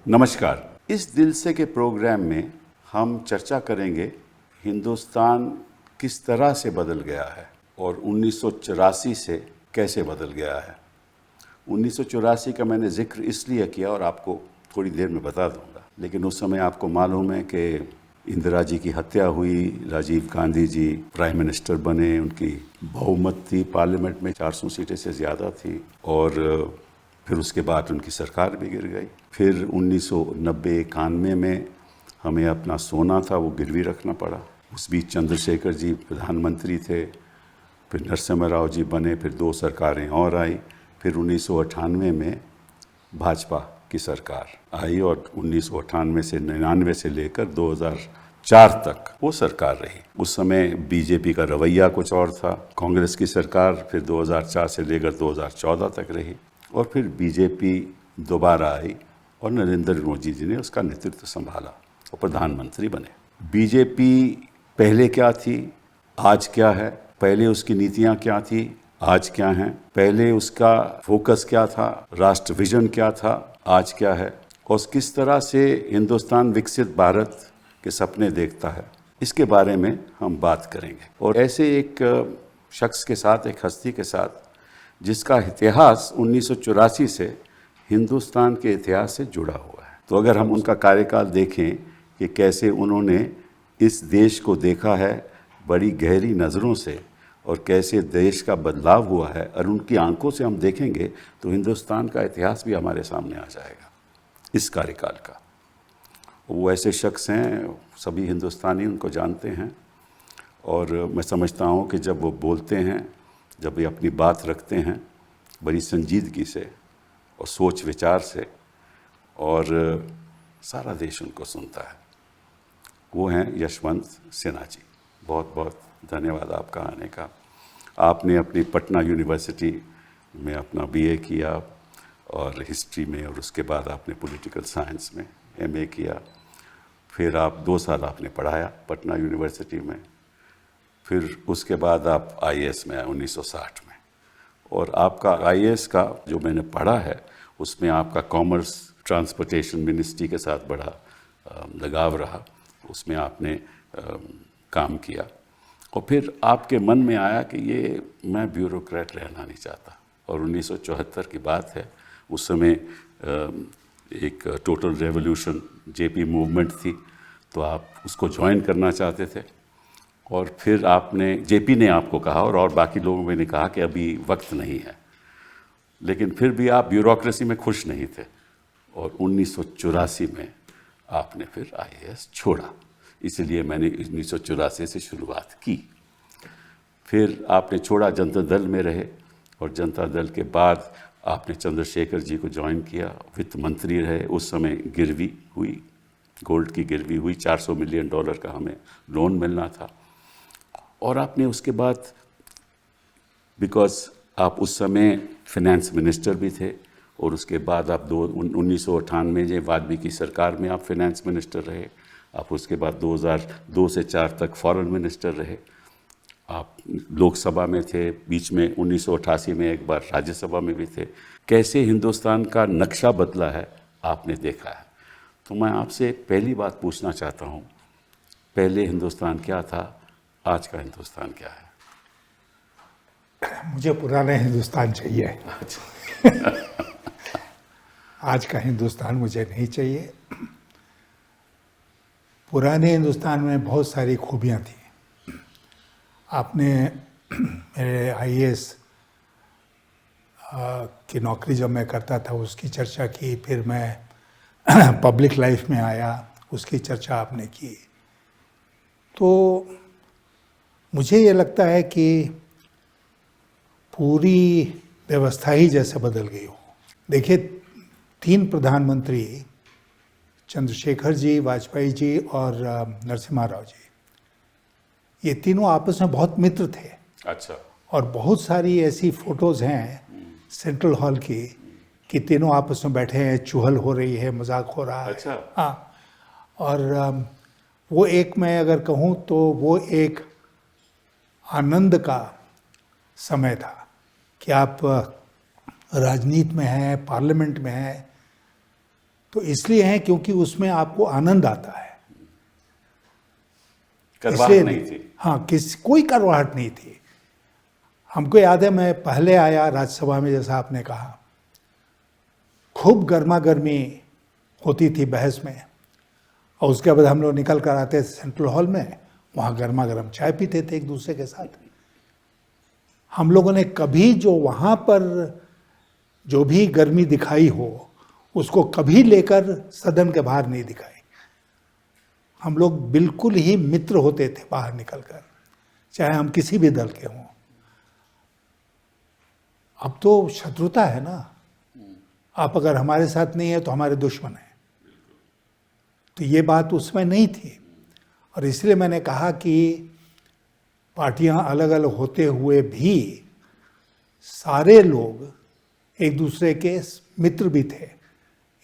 नमस्कार। इस दिल से के प्रोग्राम में हम चर्चा करेंगे हिंदुस्तान किस तरह से बदल गया है और 1984 से कैसे बदल गया है। 1984 का मैंने जिक्र इसलिए किया और आपको थोड़ी देर में बता दूंगा, लेकिन उस समय आपको मालूम है कि इंदिरा जी की हत्या हुई, राजीव गांधी जी प्राइम मिनिस्टर बने, उनकी बहुमत थी पार्लियामेंट में 400 सीटें से ज़्यादा थी और फिर उसके बाद उनकी सरकार भी गिर गई। फिर 1990-91 में हमें अपना सोना था वो गिरवी रखना पड़ा। उस बीच चंद्रशेखर जी प्रधानमंत्री थे, फिर नरसिम्हा राव जी बने, फिर 2 सरकारें और आई। फिर 1998 में भाजपा की सरकार आई और 1998 से 99 से लेकर 2004 तक वो सरकार रही। उस समय बीजेपी का रवैया कुछ और था। कांग्रेस की सरकार फिर 2004 से लेकर 2014 तक रही और फिर बीजेपी दोबारा आई और नरेंद्र मोदी जी ने उसका नेतृत्व संभाला और प्रधानमंत्री बने। बीजेपी पहले क्या थी, आज क्या है, पहले उसकी नीतियां क्या थी, आज क्या हैं, पहले उसका फोकस क्या था, राष्ट्र विजन क्या था, आज क्या है, और किस तरह से हिंदुस्तान विकसित भारत के सपने देखता है, इसके बारे में हम बात करेंगे। और ऐसे एक शख्स के साथ, एक हस्ती के साथ जिसका इतिहास 1984 से हिंदुस्तान के इतिहास से जुड़ा हुआ है। तो अगर हम उनका कार्यकाल देखें कि कैसे उन्होंने इस देश को देखा है बड़ी गहरी नज़रों से और कैसे देश का बदलाव हुआ है, और उनकी आंखों से हम देखेंगे तो हिंदुस्तान का इतिहास भी हमारे सामने आ जाएगा इस कार्यकाल का। वो ऐसे शख्स हैं, सभी हिंदुस्तानी उनको जानते हैं और मैं समझता हूँ कि जब वो बोलते हैं, जब वे अपनी बात रखते हैं बड़ी संजीदगी से और सोच विचार से, और सारा देश उनको सुनता है। वो हैं यशवंत सिन्हा जी। बहुत बहुत धन्यवाद आपका आने का। आपने अपनी पटना यूनिवर्सिटी में अपना बीए किया और हिस्ट्री में, और उसके बाद आपने पॉलिटिकल साइंस में एमए किया। फिर आप 2 साल आपने पढ़ाया पटना यूनिवर्सिटी में। फिर उसके बाद आप आईएएस में आए 1960 में, और आपका आईएएस का जो मैंने पढ़ा है उसमें आपका कॉमर्स ट्रांसपोर्टेशन मिनिस्ट्री के साथ बड़ा लगाव रहा, उसमें आपने काम किया। और फिर आपके मन में आया कि ये मैं ब्यूरोक्रेट रहना नहीं चाहता, और 1974 की बात है। उस समय एक टोटल रेवोल्यूशन जेपी मूवमेंट थी, तो आप उसको ज्वाइन करना चाहते थे। और फिर आपने, जेपी ने आपको कहा और बाकी लोगों ने कहा कि अभी वक्त नहीं है, लेकिन फिर भी आप ब्यूरोक्रेसी में खुश नहीं थे और 1984 में आपने फिर आईएएस छोड़ा। इसलिए मैंने 1984 से शुरुआत की। फिर आपने छोड़ा, जनता दल में रहे, और जनता दल के बाद आपने चंद्रशेखर जी को ज्वाइन किया, वित्त मंत्री रहे। उस समय गिरवी हुई, गोल्ड की गिरवी हुई, $400 मिलियन का हमें लोन मिलना था। और आपने उसके बाद, बिकॉज आप उस समय फिनेंस मिनिस्टर भी थे, और उसके बाद आप 1998 में वाजपेयी सरकार में आप फिनेंस मिनिस्टर रहे। आप उसके बाद 2002 से 4 तक फॉरेन मिनिस्टर रहे। आप लोकसभा में थे, बीच में 1988 में एक बार राज्यसभा में भी थे। कैसे हिंदुस्तान का नक्शा बदला है आपने देखा है। तो मैं आपसे पहली बात पूछना चाहता हूँ, पहले हिंदुस्तान क्या था, आज का हिंदुस्तान क्या है? मुझे पुराना हिंदुस्तान चाहिए। आज का हिंदुस्तान मुझे नहीं चाहिए। पुराने हिंदुस्तान में बहुत सारी खूबियां थी। आपने मेरे आईएएस की नौकरी जब मैं करता था उसकी चर्चा की, फिर मैं पब्लिक लाइफ में आया, उसकी चर्चा आपने की। तो मुझे ये लगता है कि पूरी व्यवस्था ही जैसे बदल गई हो। देखिए, 3 प्रधानमंत्री, चंद्रशेखर जी, वाजपेयी जी और नरसिम्हा राव जी, ये तीनों आपस में बहुत मित्र थे। अच्छा। और बहुत सारी ऐसी फोटोज़ हैं सेंट्रल हॉल की कि तीनों आपस में बैठे हैं, चुहल हो रही है, मजाक हो रहा है। अच्छा। हाँ, और वो एक, मैं अगर कहूँ तो वो एक आनंद का समय था कि आप राजनीति में हैं, पार्लियामेंट में हैं, तो इसलिए हैं क्योंकि उसमें आपको आनंद आता है, करवाहट नहीं थी। हाँ, कोई करवाहट नहीं थी। हमको याद है, मैं पहले आया राज्यसभा में, जैसा आपने कहा, खूब गर्मा गर्मी होती थी बहस में, और उसके बाद हम लोग निकल कर आते थे सेंट्रल हॉल में, वहाँ गर्मा गर्म चाय पीते थे एक दूसरे के साथ। हम लोगों ने कभी जो वहाँ पर जो भी गर्मी दिखाई हो उसको कभी लेकर सदन के बाहर नहीं दिखाई। हम लोग बिल्कुल ही मित्र होते थे बाहर निकलकर, चाहे हम किसी भी दल के हों। अब तो शत्रुता है ना, आप अगर हमारे साथ नहीं है तो हमारे दुश्मन हैं। तो ये बात उसमें नहीं थी, और इसलिए मैंने कहा कि पार्टियां अलग अलग होते हुए भी सारे लोग एक दूसरे के मित्र भी थे,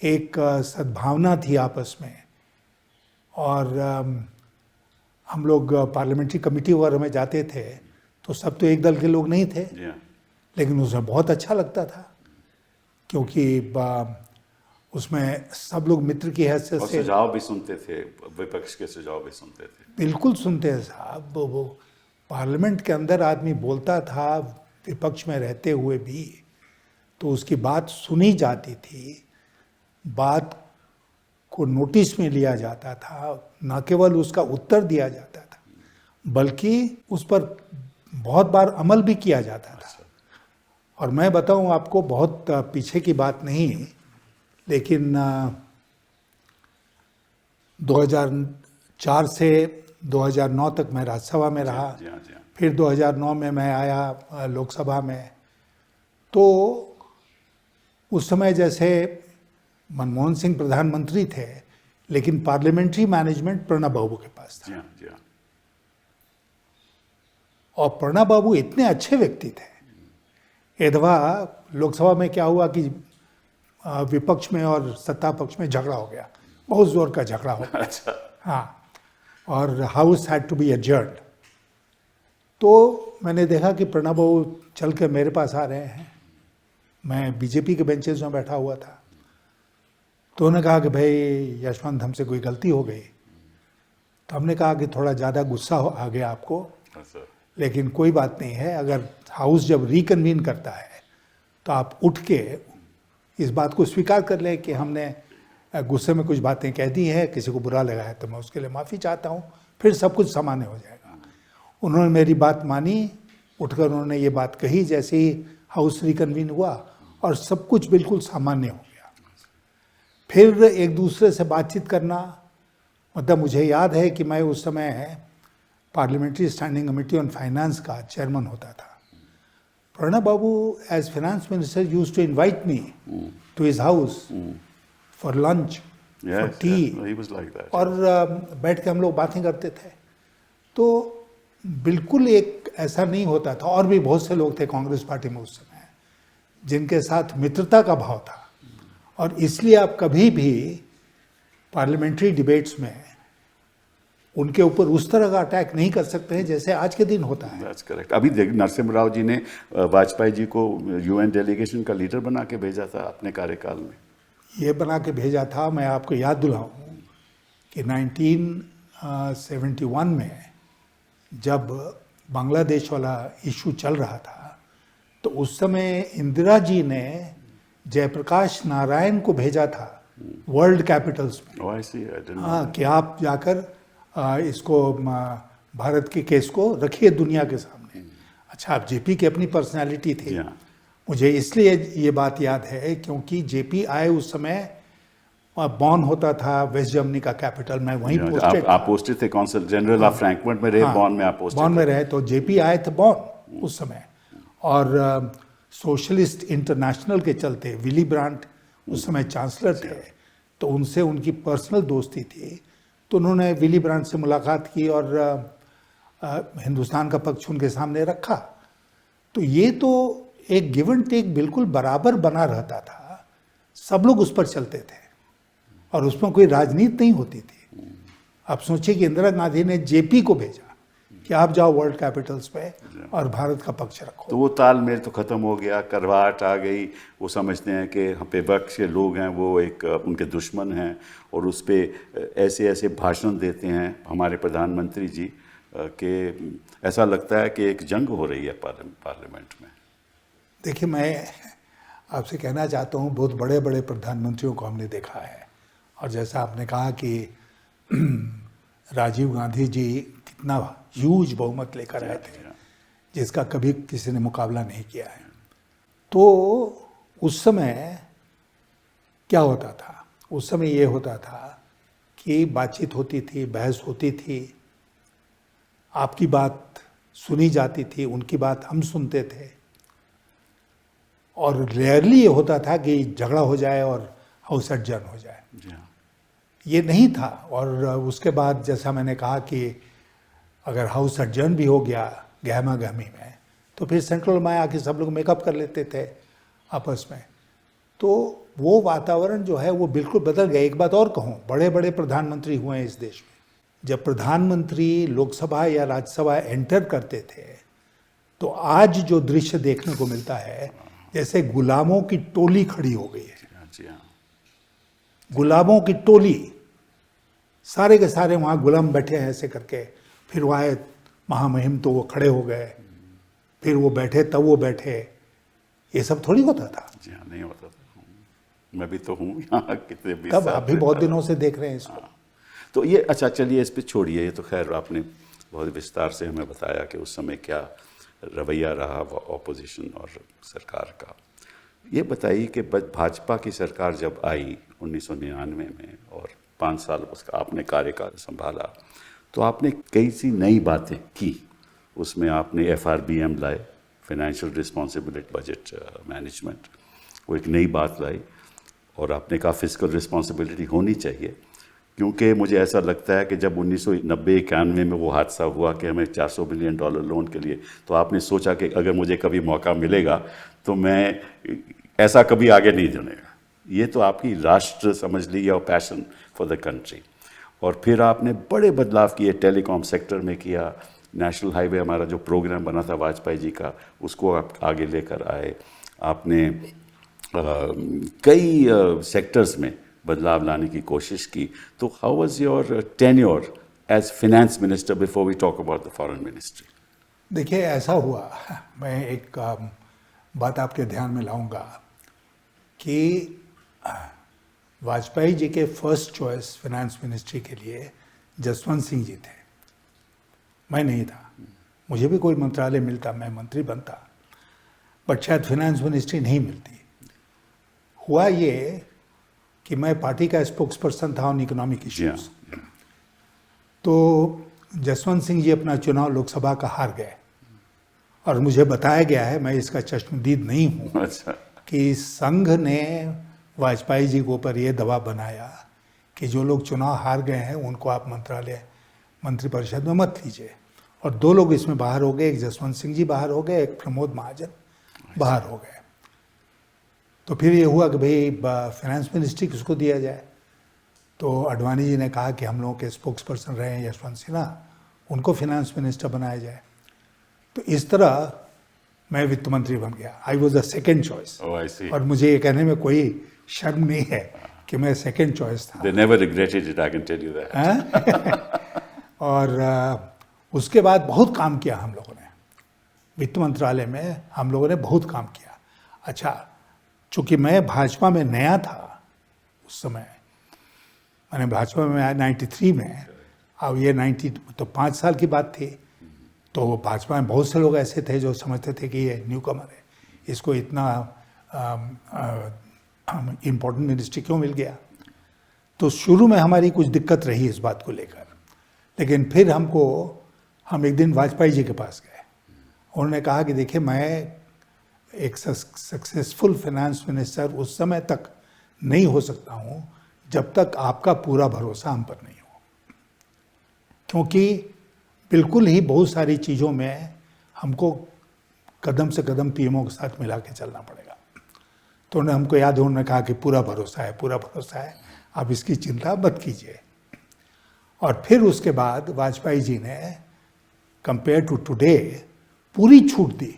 एक सद्भावना थी आपस में। और हम लोग पार्लियामेंट्री कमेटी वगैरह में जाते थे तो सब तो एक दल के लोग नहीं थे, लेकिन उसमें बहुत अच्छा लगता था, क्योंकि उसमें सब लोग मित्र की हैसियत से सुझाव भी सुनते थे, विपक्ष के सुझाव भी सुनते थे। बिल्कुल सुनते हैं साहब। वो पार्लियामेंट के अंदर आदमी बोलता था विपक्ष में रहते हुए भी, तो उसकी बात सुनी जाती थी, बात को नोटिस में लिया जाता था, न केवल उसका उत्तर दिया जाता था बल्कि उस पर बहुत बार अमल भी किया जाता था। और मैं बताऊं आपको, बहुत पीछे की बात नहीं, लेकिन 2004 से 2009 तक मैं राज्यसभा में रहा। फिर 2009 में मैं आया लोकसभा में। तो उस समय जैसे मनमोहन सिंह प्रधानमंत्री थे, लेकिन पार्लियामेंट्री मैनेजमेंट प्रणब बाबू के पास था। और प्रणब बाबू इतने अच्छे व्यक्ति थे। एक दफा लोकसभा में क्या हुआ कि विपक्ष में और सत्ता पक्ष में झगड़ा हो गया, बहुत जोर का झगड़ा हो गया। अच्छा। हाँ, और house had to be adjourned. तो मैंने देखा कि प्रणब बाबू चल के मेरे पास आ रहे हैं, मैं बीजेपी के बेंचेस में बैठा हुआ था। तो उन्होंने कहा कि भाई यशवंत, हमसे कोई गलती हो गई। तो हमने कहा कि थोड़ा ज़्यादा गुस्सा आ गया आपको, लेकिन कोई बात नहीं है, अगर हाउस जब रिकन्वीन करता है तो आप उठ के इस बात को स्वीकार कर लें कि हमने गुस्से में कुछ बातें कह दी हैं, किसी को बुरा लगा है तो मैं उसके लिए माफ़ी चाहता हूँ, फिर सब कुछ सामान्य हो जाएगा। उन्होंने मेरी बात मानी, उठकर उन्होंने ये बात कही जैसे ही हाउस रिकन्वीन हुआ, और सब कुछ बिल्कुल सामान्य हो गया। फिर एक दूसरे से बातचीत करना, मतलब मुझे याद है कि मैं उस समय parliamentary standing committee on finance का चेयरमैन होता था। Pranab babu as finance minister used to invite me to his house for lunch, for tea, और बैठ के हम लोग बातें करते थे। तो बिल्कुल एक ऐसा नहीं होता था। और भी बहुत से लोग थे कांग्रेस पार्टी में उस समय जिनके साथ मित्रता का भाव था, और इसलिए आप कभी भी पार्लियामेंट्री डिबेट्स में उनके ऊपर उस तरह का अटैक नहीं कर सकते हैं जैसे आज के दिन होता है। That's correct। अभी देख, नरसिम्हा राव जी ने वाजपेयी जी को यूएन डेलीगेशन का लीडर बना के भेजा था अपने कार्यकाल में। ये बना के भेजा था। मैं आपको याद दिलाऊं कि 1971 में जब बांग्लादेश वाला इशू चल रहा था, तो उस समय इंदिरा जी ने जयप्रकाश नारायण को भेजा था वर्ल्ड कैपिटल्स में। हाँ, कि आप जाकर इसको भारत के केस को रखिए दुनिया के सामने। अच्छा, आप जेपी की अपनी पर्सनालिटी थे। मुझे इसलिए ये बात याद है क्योंकि जेपी आए उस समय बॉन होता था वेस्ट जर्मनी का कैपिटल, मैं वहीं पोस्टेड। आप पोस्टेड थे, कौंसल जनरल ऑफ फ्रैंकफर्ट में रहे। बॉन में आप पोस्टेड, बॉन में रहे। तो जेपी आए थे बॉन उस समय, और सोशलिस्ट इंटरनेशनल के चलते विली ब्रांट उस समय चांसलर थे, तो उनसे उनकी पर्सनल दोस्ती थी। तो उन्होंने विली ब्रांट से मुलाकात की और हिंदुस्तान का पक्ष उनके सामने रखा। तो ये तो एक गिव एंड टेक बिल्कुल बराबर बना रहता था, सब लोग उस पर चलते थे और उसमें कोई राजनीति नहीं होती थी। आप सोचिए कि इंदिरा गांधी ने जेपी को भेजा, कि आप जाओ वर्ल्ड कैपिटल्स पे और भारत का पक्ष रखो। तो वो तालमेल तो ख़त्म हो गया, करवाहट आ गई। वो समझते हैं कि हम पे विपक्ष के लोग हैं वो एक उनके दुश्मन हैं, और उस पर ऐसे ऐसे भाषण देते हैं हमारे प्रधानमंत्री जी कि ऐसा लगता है कि एक जंग हो रही है पार्लियामेंट में। देखिए, मैं आपसे कहना चाहता हूँ, बहुत बड़े बड़े प्रधानमंत्रियों को हमने देखा है, और जैसा आपने कहा कि राजीव गांधी जी कितना ह्यूज बहुमत लेकर आए थे जिसका कभी किसी ने मुकाबला नहीं किया है। तो उस समय क्या होता था? उस समय ये होता था कि बातचीत होती थी, बहस होती थी, आपकी बात सुनी जाती थी, उनकी बात हम सुनते थे, और रेयरली ये होता था कि झगड़ा हो जाए और हाउस एडजर्न हो जाए। ये नहीं था। और उसके बाद जैसा मैंने कहा कि अगर हाउस एडजर्न भी हो गया गहमा गहमी में, तो फिर सेंट्रल में आके सब लोग मेकअप कर लेते थे आपस में। तो वो वातावरण जो है वो बिल्कुल बदल गया। एक बात और कहूँ, बड़े बड़े प्रधानमंत्री हुए हैं इस देश में। जब प्रधानमंत्री लोकसभा या राज्यसभा एंटर करते थे तो आज जो दृश्य देखने को मिलता है, जैसे गुलामों की टोली खड़ी हो गई है। गुलामों की टोली, सारे के सारे वहाँ गुलाम बैठे हैं ऐसे करके। फिर वो आए महामहिम तो वो खड़े हो गए, फिर वो बैठे तब वो बैठे। ये सब थोड़ी होता था। जी हाँ, नहीं होता था। मैं भी तो हूँ यहाँ कितने भी कब, अभी बहुत दिनों से देख रहे हैं इसको। तो ये अच्छा, चलिए इस पे छोड़िए। ये तो खैर आपने बहुत विस्तार से हमें बताया कि उस समय क्या रवैया रहा ऑपोजिशन और सरकार का। ये बताइए कि भाजपा की सरकार जब आई 1999 में और 5 साल उसका आपने कार्यकाल संभाला, तो आपने कई सी नई बातें की। उसमें आपने FRBM लाए, फाइनेंशियल रिस्पॉन्सिबिलिटी बजट मैनेजमेंट, वो एक नई बात लाई। और आपने कहा फिस्कल रिस्पॉन्सिबिलिटी होनी चाहिए, क्योंकि मुझे ऐसा लगता है कि जब 1990-91 में वो हादसा हुआ कि हमें $400 बिलियन लोन के लिए, तो आपने सोचा कि अगर मुझे कभी मौका मिलेगा तो मैं ऐसा कभी आगे नहीं जानेगा। ये तो आपकी राष्ट्र समझ ली और पैशन फॉर द कंट्री। और फिर आपने बड़े बदलाव किए, टेलीकॉम सेक्टर में किया, नेशनल हाईवे हमारा जो प्रोग्राम बना था वाजपेयी जी का, उसको आप आगे लेकर आए। आपने कई सेक्टर्स में बदलाव लाने की कोशिश की। तो how was your tenure as finance minister before we talk about the foreign ministry? देखिए, ऐसा हुआ, मैं एक बात आपके ध्यान में लाऊंगा कि वाजपेयी जी के फर्स्ट चॉइस फाइनेंस मिनिस्ट्री के लिए जसवंत सिंह जी थे, मैं नहीं था। मुझे भी कोई मंत्रालय मिलता, मैं मंत्री बनता, बट शायद फाइनेंस मिनिस्ट्री नहीं मिलती। हुआ ये कि मैं पार्टी का स्पोक्स पर्सन था ऑन इकोनॉमिक इश्यूज। तो जसवंत सिंह जी अपना चुनाव लोकसभा का हार गए, और मुझे बताया गया है, मैं इसका चश्मदीद नहीं हूँ, अच्छा, कि संघ ने वाजपेयी जी के ऊपर ये दबाव बनाया कि जो लोग चुनाव हार गए हैं उनको आप मंत्रिपरिषद में मत लीजिए। और 2 लोग इसमें बाहर हो गए, एक जसवंत सिंह जी बाहर हो गए, एक प्रमोद महाजन बाहर हो गए। तो फिर ये हुआ कि भाई फाइनेंस मिनिस्ट्री किसको दिया जाए। तो अडवाणी जी ने कहा कि हम लोगों के स्पोक्स पर्सन रहे हैं यशवंत सिन्हा, उनको फाइनेंस मिनिस्टर बनाया जाए। तो इस तरह मैं वित्त मंत्री बन गया। I was the second choice. और मुझे ये कहने में कोई शर्म नहीं है कि मैं सेकेंड चॉइस था। They never regretted it, I can tell you that. और उसके बाद बहुत काम किया हम लोगों ने वित्त मंत्रालय में, हम लोगों ने बहुत काम किया। अच्छा, चूँकि मैं भाजपा में नया था उस समय, मैंने भाजपा में आया 93 में, अब ये 90 तो 5 साल की बात थी। तो भाजपा में बहुत से लोग ऐसे थे जो समझते थे कि ये न्यू कमर है, इसको इतना इम्पोर्टेंट मिनिस्ट्री क्यों मिल गया। तो शुरू में हमारी कुछ दिक्कत रही इस बात को लेकर, लेकिन फिर हम एक दिन वाजपेयी जी के पास गए। उन्होंने कहा कि देखिए, मैं एक सक्सेसफुल फाइनेंस मिनिस्टर उस समय तक नहीं हो सकता हूँ जब तक आपका पूरा भरोसा हम पर नहीं हो, क्योंकि बिल्कुल ही बहुत सारी चीज़ों में हमको कदम से कदम पीएमओ के साथ मिला के चलना पड़ेगा। तो उन्होंने हमको याद है, उन्होंने कहा कि पूरा भरोसा है, आप इसकी चिंता मत कीजिए। और फिर उसके बाद वाजपेयी जी ने कंपेयर टू टुडे पूरी छूट दी।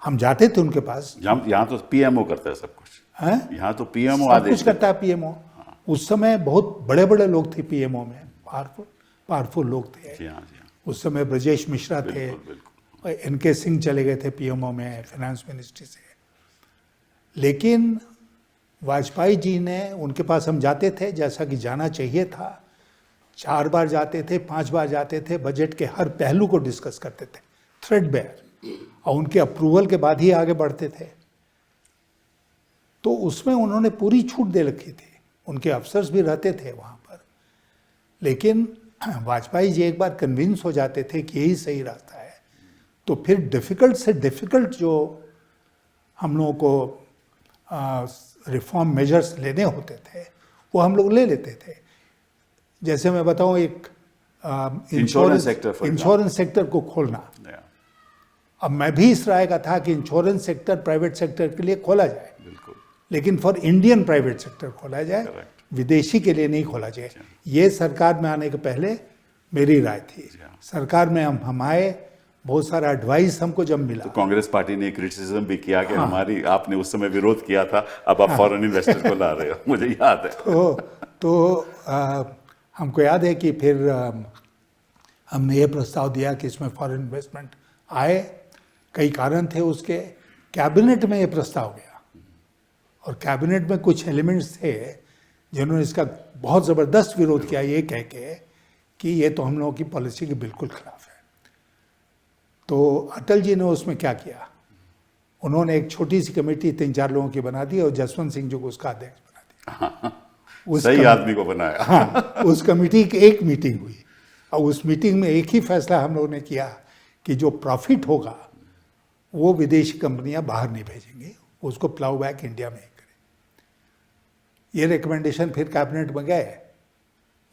हम जाते थे उनके पास। यहाँ तो पीएमओ करता है सब कुछ, हैं? यहाँ तो पीएमओ सब आदेश कुछ करता है पीएमओ। उस समय बहुत बड़े बड़े लोग थे पीएमओ में, पावरफुल लोग थे। जी हाँ, जी हाँ, उस समय ब्रजेश मिश्रा थे, बिल्कुल बिल्कुल। एनके सिंह चले गए थे पीएमओ में फाइनेंस मिनिस्ट्री से। लेकिन वाजपेयी जी ने, उनके पास हम जाते थे जैसा कि जाना चाहिए था। 4 बार जाते थे, 5 बार जाते थे, बजट के हर पहलू को डिस्कस करते थे थ्रेडबेयर, और उनके अप्रूवल के बाद ही आगे बढ़ते थे। तो उसमें उन्होंने पूरी छूट दे रखी थी, उनके अफसर्स भी रहते थे वहाँ पर। लेकिन वाजपेयी जी एक बार कन्विंस हो जाते थे कि यही सही रास्ता है, तो फिर डिफ़िकल्ट से डिफ़िकल्ट जो हम लोगों को रिफॉर्म मेजर्स लेने होते थे वो हम लोग ले लेते थे। जैसे मैं बताऊं, एक इंश्योरेंस सेक्टर को खोलना। अब मैं भी इस राय का था कि इंश्योरेंस सेक्टर प्राइवेट सेक्टर के लिए खोला जाए, बिल्कुल, लेकिन फॉर इंडियन प्राइवेट सेक्टर खोला जाए, Correct. विदेशी के लिए नहीं खोला जाए। ये सरकार में आने के पहले मेरी राय थी। सरकार में हम आए, बहुत सारा एडवाइस हमको जब मिला। तो कांग्रेस पार्टी ने क्रिटिसिज्म भी किया कि हमारी, आपने उस समय विरोध किया था, अब आप फॉरेन इन्वेस्टर को ला रहे हो, मुझे याद है। तो हमको याद है कि फिर हमने ये प्रस्ताव दिया कि इसमें फॉरेन इन्वेस्टमेंट आए। कई कारण थे उसके। कैबिनेट में ये प्रस्ताव गया, और कैबिनेट में कुछ एलिमेंट्स थे जिन्होंने इसका बहुत ज़बरदस्त विरोध किया, ये कह के कि ये तो हम लोगों की पॉलिसी के बिल्कुल खिलाफ है। तो अटल जी ने उसमें क्या किया, उन्होंने एक छोटी सी कमेटी 3-4 लोगों की बना दी और जसवंत सिंह जी को उसका अध्यक्ष बना दिया। सही आदमी को बनाया। हाँ, उस कमेटी की एक मीटिंग हुई, और उस मीटिंग में एक ही फैसला हम लोगों ने किया कि जो प्रॉफिट होगा वो विदेशी कंपनियां बाहर नहीं भेजेंगी, उसको प्लाउ बैक इंडिया में ही करें। ये रिकमेंडेशन फिर कैबिनेट में गए,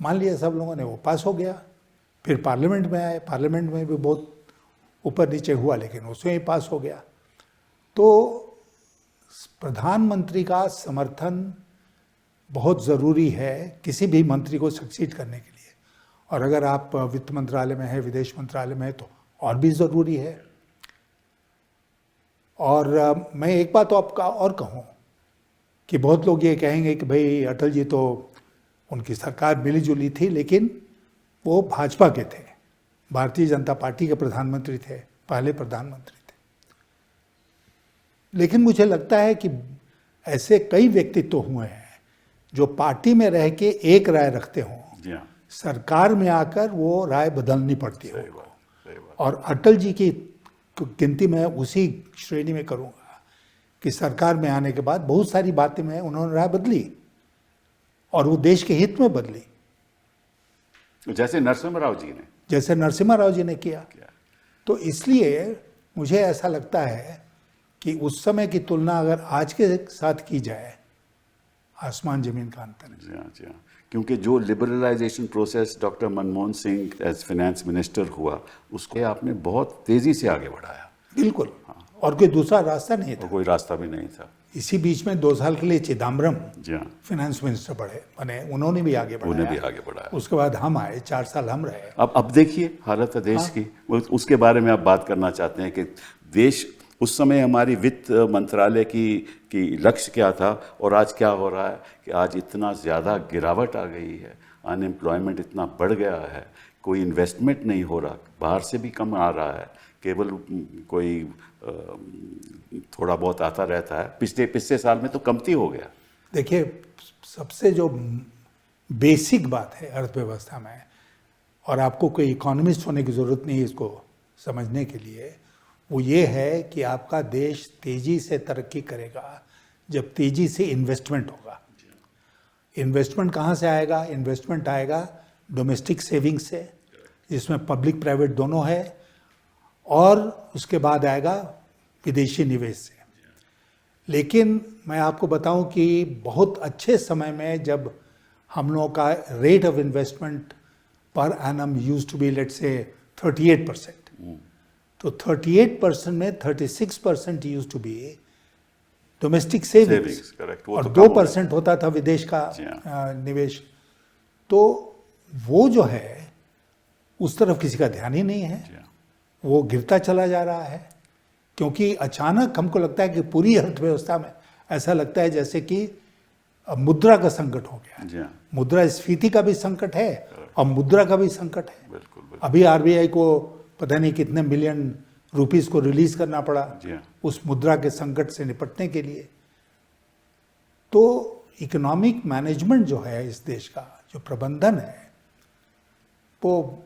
मान लिया सब लोगों ने, वो पास हो गया। फिर पार्लियामेंट में आए, पार्लियामेंट में भी बहुत ऊपर नीचे हुआ, लेकिन उसमें ही पास हो गया। तो प्रधानमंत्री का समर्थन बहुत ज़रूरी है किसी भी मंत्री को सक्सीड करने के लिए, और अगर आप वित्त मंत्रालय में है, विदेश मंत्रालय में है, तो और भी ज़रूरी है। और मैं एक बात तो आपका और कहूँ कि बहुत लोग ये कहेंगे कि भाई अटल जी तो, उनकी सरकार मिली-जुली थी, लेकिन वो भाजपा के थे, भारतीय जनता पार्टी के प्रधानमंत्री थे, पहले प्रधानमंत्री थे। लेकिन मुझे लगता है कि ऐसे कई व्यक्तित्व हुए हैं जो पार्टी में रह के एक राय रखते हों, सरकार में आकर वो राय बदलनी पड़ती है। और अटल जी की गिनती मैं उसी श्रेणी में करूँगा कि सरकार में आने के बाद बहुत सारी बातें में उन्होंने राय बदली, और वो देश के हित में बदली, जैसे नरसिम्हा राव जी ने किया। तो इसलिए मुझे ऐसा लगता है कि उस समय की तुलना अगर आज के साथ की जाए, आसमान जमीन का अंतर है। जी हाँ, क्योंकि जो liberalisation process doctor Manmohan Singh as finance minister हुआ, उसको आपने बहुत तेजी से आगे बढ़ाया। बिल्कुल, हाँ। और कोई दूसरा रास्ता नहीं था, कोई रास्ता भी नहीं था। इसी बीच में 2 साल के लिए चिदम्बरम फाइनेंस मिनिस्टर बने, उन्होंने भी आगे बढ़ाया। उसके बाद हम आए, 4 साल हम रहे। अब देखिए हालत है देश की, उसके बारे में आप बात करना चाहते हैं कि देश उस समय हमारी वित्त मंत्रालय की लक्ष्य क्या था और आज क्या हो रहा है कि आज इतना ज़्यादा गिरावट आ गई है, अनएम्प्लॉयमेंट इतना बढ़ गया है, कोई इन्वेस्टमेंट नहीं हो रहा, बाहर से भी कम आ रहा है, केवल कोई थोड़ा बहुत आता रहता है। पिछले साल में तो कमती हो गया। देखिए, सबसे जो बेसिक बात है अर्थव्यवस्था में, और आपको कोई इकोनॉमिस्ट होने की ज़रूरत नहीं है इसको समझने के लिए, वो ये है कि आपका देश तेज़ी से तरक्की करेगा जब तेज़ी से इन्वेस्टमेंट होगा। इन्वेस्टमेंट कहाँ से आएगा? इन्वेस्टमेंट आएगा डोमेस्टिक सेविंग्स से, जिसमें पब्लिक प्राइवेट दोनों है, और उसके बाद आएगा विदेशी निवेश से। लेकिन मैं आपको बताऊं कि बहुत अच्छे समय में जब हम लोगों का rate of investment per annum used to be let's say 38%, तो 38% में 36% used to be domestic savings, और 2% होता था विदेश का निवेश। तो वो जो है उस तरफ किसी का ध्यान ही नहीं है, जी हाँ, वो गिरता चला जा रहा है। क्योंकि अचानक हमको लगता है कि पूरी अर्थव्यवस्था में ऐसा लगता है जैसे कि मुद्रा का संकट हो गया। जी हाँ, मुद्रास्फीति का भी संकट है और मुद्रा का भी संकट है। बिल्कुल बिल्कुल। अभी आरबीआई को पता नहीं कितने मिलियन रुपीस को रिलीज करना पड़ा जी हाँ, उस मुद्रा के संकट से निपटने के लिए। तो इकोनॉमिक मैनेजमेंट जो है इस देश का, जो प्रबंधन है, वो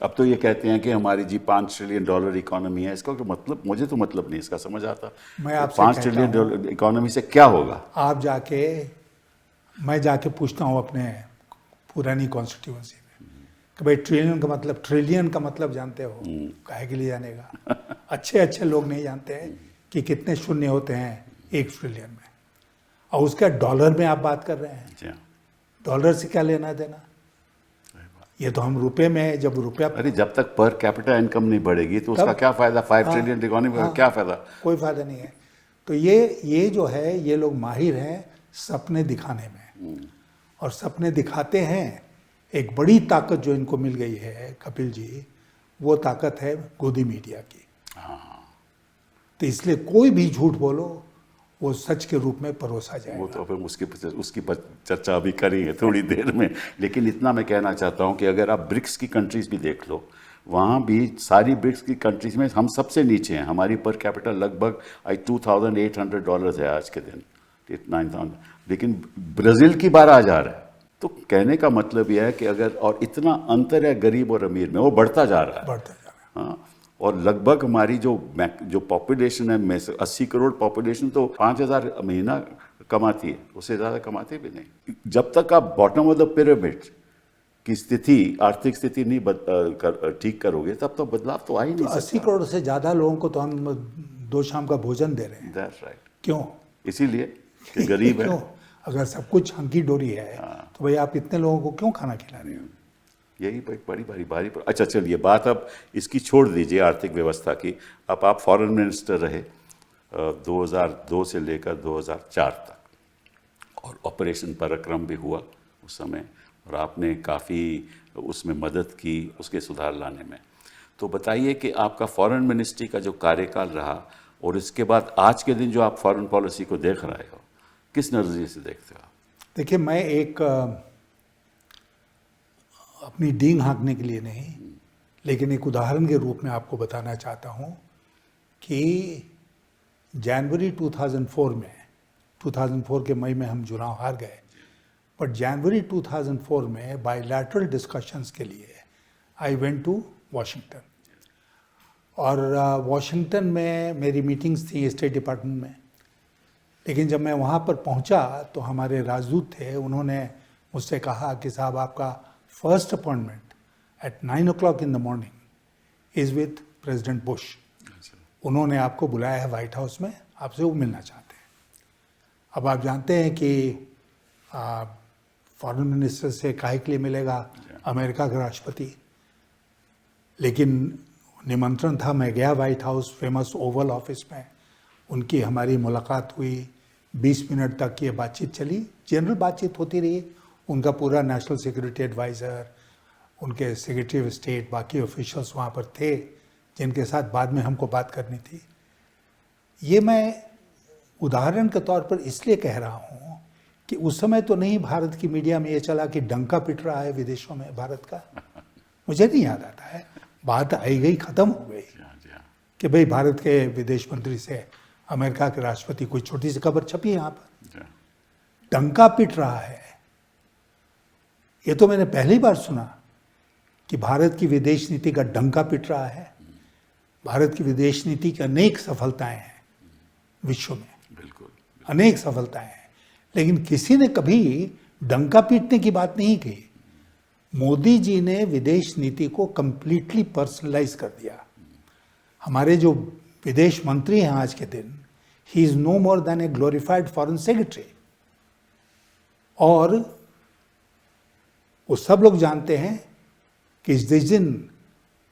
अब तो ये कहते हैं कि हमारी जी $5 ट्रिलियन इकोनॉमी है। इसका तो मतलब, मुझे तो मतलब नहीं इसका समझ आता। मैं आपसे 5 कहता ट्रिलियन इकोनॉमी से क्या होगा? मैं जाके पूछता हूँ अपने पुरानी कॉन्स्टिट्यूंसी में कि भाई ट्रिलियन का मतलब जानते हो? काहे के लिए जानेगा? अच्छे लोग नहीं जानते हैं कि कितने शून्य होते हैं 1 ट्रिलियन में। और उसका डॉलर में आप बात कर रहे हैं। जी हाँ, डॉलर से क्या लेना देना? ये तो हम रुपए में, जब रुपया, अरे जब तक पर कैपिटा इनकम नहीं बढ़ेगी तो उसका क्या फायदा? 5 ट्रिलियन इकोनॉमी का क्या फायदा? कोई फायदा नहीं है। तो ये जो है, ये लोग माहिर हैं सपने दिखाने में, और सपने दिखाते हैं। एक बड़ी ताकत जो इनको मिल गई है कपिल जी, वो ताकत है गोदी मीडिया की। तो इसलिए कोई भी झूठ बोलो वो सच के रूप में परोसा जाएगा। वो तो फिर उसकी चर्चा अभी करेंगे थोड़ी देर में। लेकिन इतना मैं कहना चाहता हूँ कि अगर आप ब्रिक्स की कंट्रीज भी देख लो, वहाँ भी सारी ब्रिक्स की कंट्रीज में हम सबसे नीचे हैं। हमारी पर कैपिटल लगभग $2,800 है आज के दिन, 9,000। लेकिन ब्राज़ील की 12,000 है। तो कहने का मतलब यह है कि अगर, और इतना अंतर है गरीब और अमीर में, वो बढ़ता जा रहा है। बढ़ता जा रहा है। हाँ, और लगभग हमारी जो पॉपुलेशन है में से 80 करोड़ पॉपुलेशन तो 5,000 महीना कमाती है, उससे ज़्यादा कमाती भी नहीं। जब तक आप बॉटम ऑफ द पिरामिड की स्थिति, आर्थिक स्थिति नहीं ठीक करोगे, तब तो बदलाव तो आ ही नहीं सकता। 80 करोड़ से ज़्यादा लोगों को तो हम 2 शाम का भोजन दे रहे हैं। That's right। क्यों? इसीलिए कि गरीब है। क्यों? अगर सब कुछ हंकी डोरी है तो भाई आप इतने लोगों को क्यों खाना खिला रहे हो? यही बड़ी भारी पर। अच्छा चलिए, बात अब इसकी छोड़ दीजिए, आर्थिक व्यवस्था की। अब आप फॉरेन मिनिस्टर रहे 2002 से लेकर 2004 तक, और ऑपरेशन पराक्रम भी हुआ उस समय, और आपने काफ़ी उसमें मदद की उसके सुधार लाने में। तो बताइए कि आपका फॉरेन मिनिस्ट्री का जो कार्यकाल रहा, और इसके बाद आज के दिन जो आप फॉरेन पॉलिसी को देख रहे हो, किस नज़रिए से देखते हो आप? देखिए, मैं एक अपनी डींग हाँकने के लिए नहीं, लेकिन एक उदाहरण के रूप में आपको बताना चाहता हूँ कि जनवरी 2004 के मई में हम चुनाव हार गए, बट जनवरी 2004 में बायलैटरल डिस्कशंस के लिए आई वेंट टू वाशिंगटन, और वाशिंगटन में मेरी मीटिंग्स थी स्टेट डिपार्टमेंट में। लेकिन जब मैं वहाँ पर पहुँचा तो हमारे राजदूत थे, उन्होंने मुझसे कहा कि साहब, आपका first appointment at 9 o'clock in the morning is with president Bush. उन्होंने आपको बुलाया है वाइट हाउस में, आपसे वो मिलना चाहते हैं। अब आप जानते हैं कि फॉरेन मिनिस्टर से काहे के लिए मिलेगा अमेरिका का राष्ट्रपति, लेकिन निमंत्रण था। मैं गया white house, famous Oval office में, उनकी हमारी मुलाकात हुई। 20 मिनट तक ये बातचीत चली, जनरल बातचीत होती रही। उनका पूरा नेशनल सिक्योरिटी एडवाइज़र, उनके सेक्रेटरी ऑफ स्टेट, बाकी ऑफिशियल्स वहाँ पर थे, जिनके साथ बाद में हमको बात करनी थी। ये मैं उदाहरण के तौर पर इसलिए कह रहा हूँ कि उस समय तो नहीं भारत की मीडिया में ये चला कि डंका पिट रहा है विदेशों में भारत का। मुझे नहीं याद आता है, बात आई गई, ख़त्म हो गई कि भाई भारत के विदेश मंत्री से अमेरिका के राष्ट्रपति, कोई छोटी सी खबर छपी यहाँ पर, डंका पिट रहा है। ये तो मैंने पहली बार सुना कि भारत की विदेश नीति का डंका पिट रहा है। भारत की विदेश नीति की अनेक सफलताएं हैं विश्व में, बिल्कुल अनेक सफलताएं हैं, लेकिन किसी ने कभी डंका पीटने की बात नहीं की। मोदी जी ने विदेश नीति को कंप्लीटली पर्सनलाइज कर दिया। हमारे जो विदेश मंत्री हैं आज के दिन, he is no more than a glorified foreign secretary. और वो सब लोग जानते हैं कि जिस दिन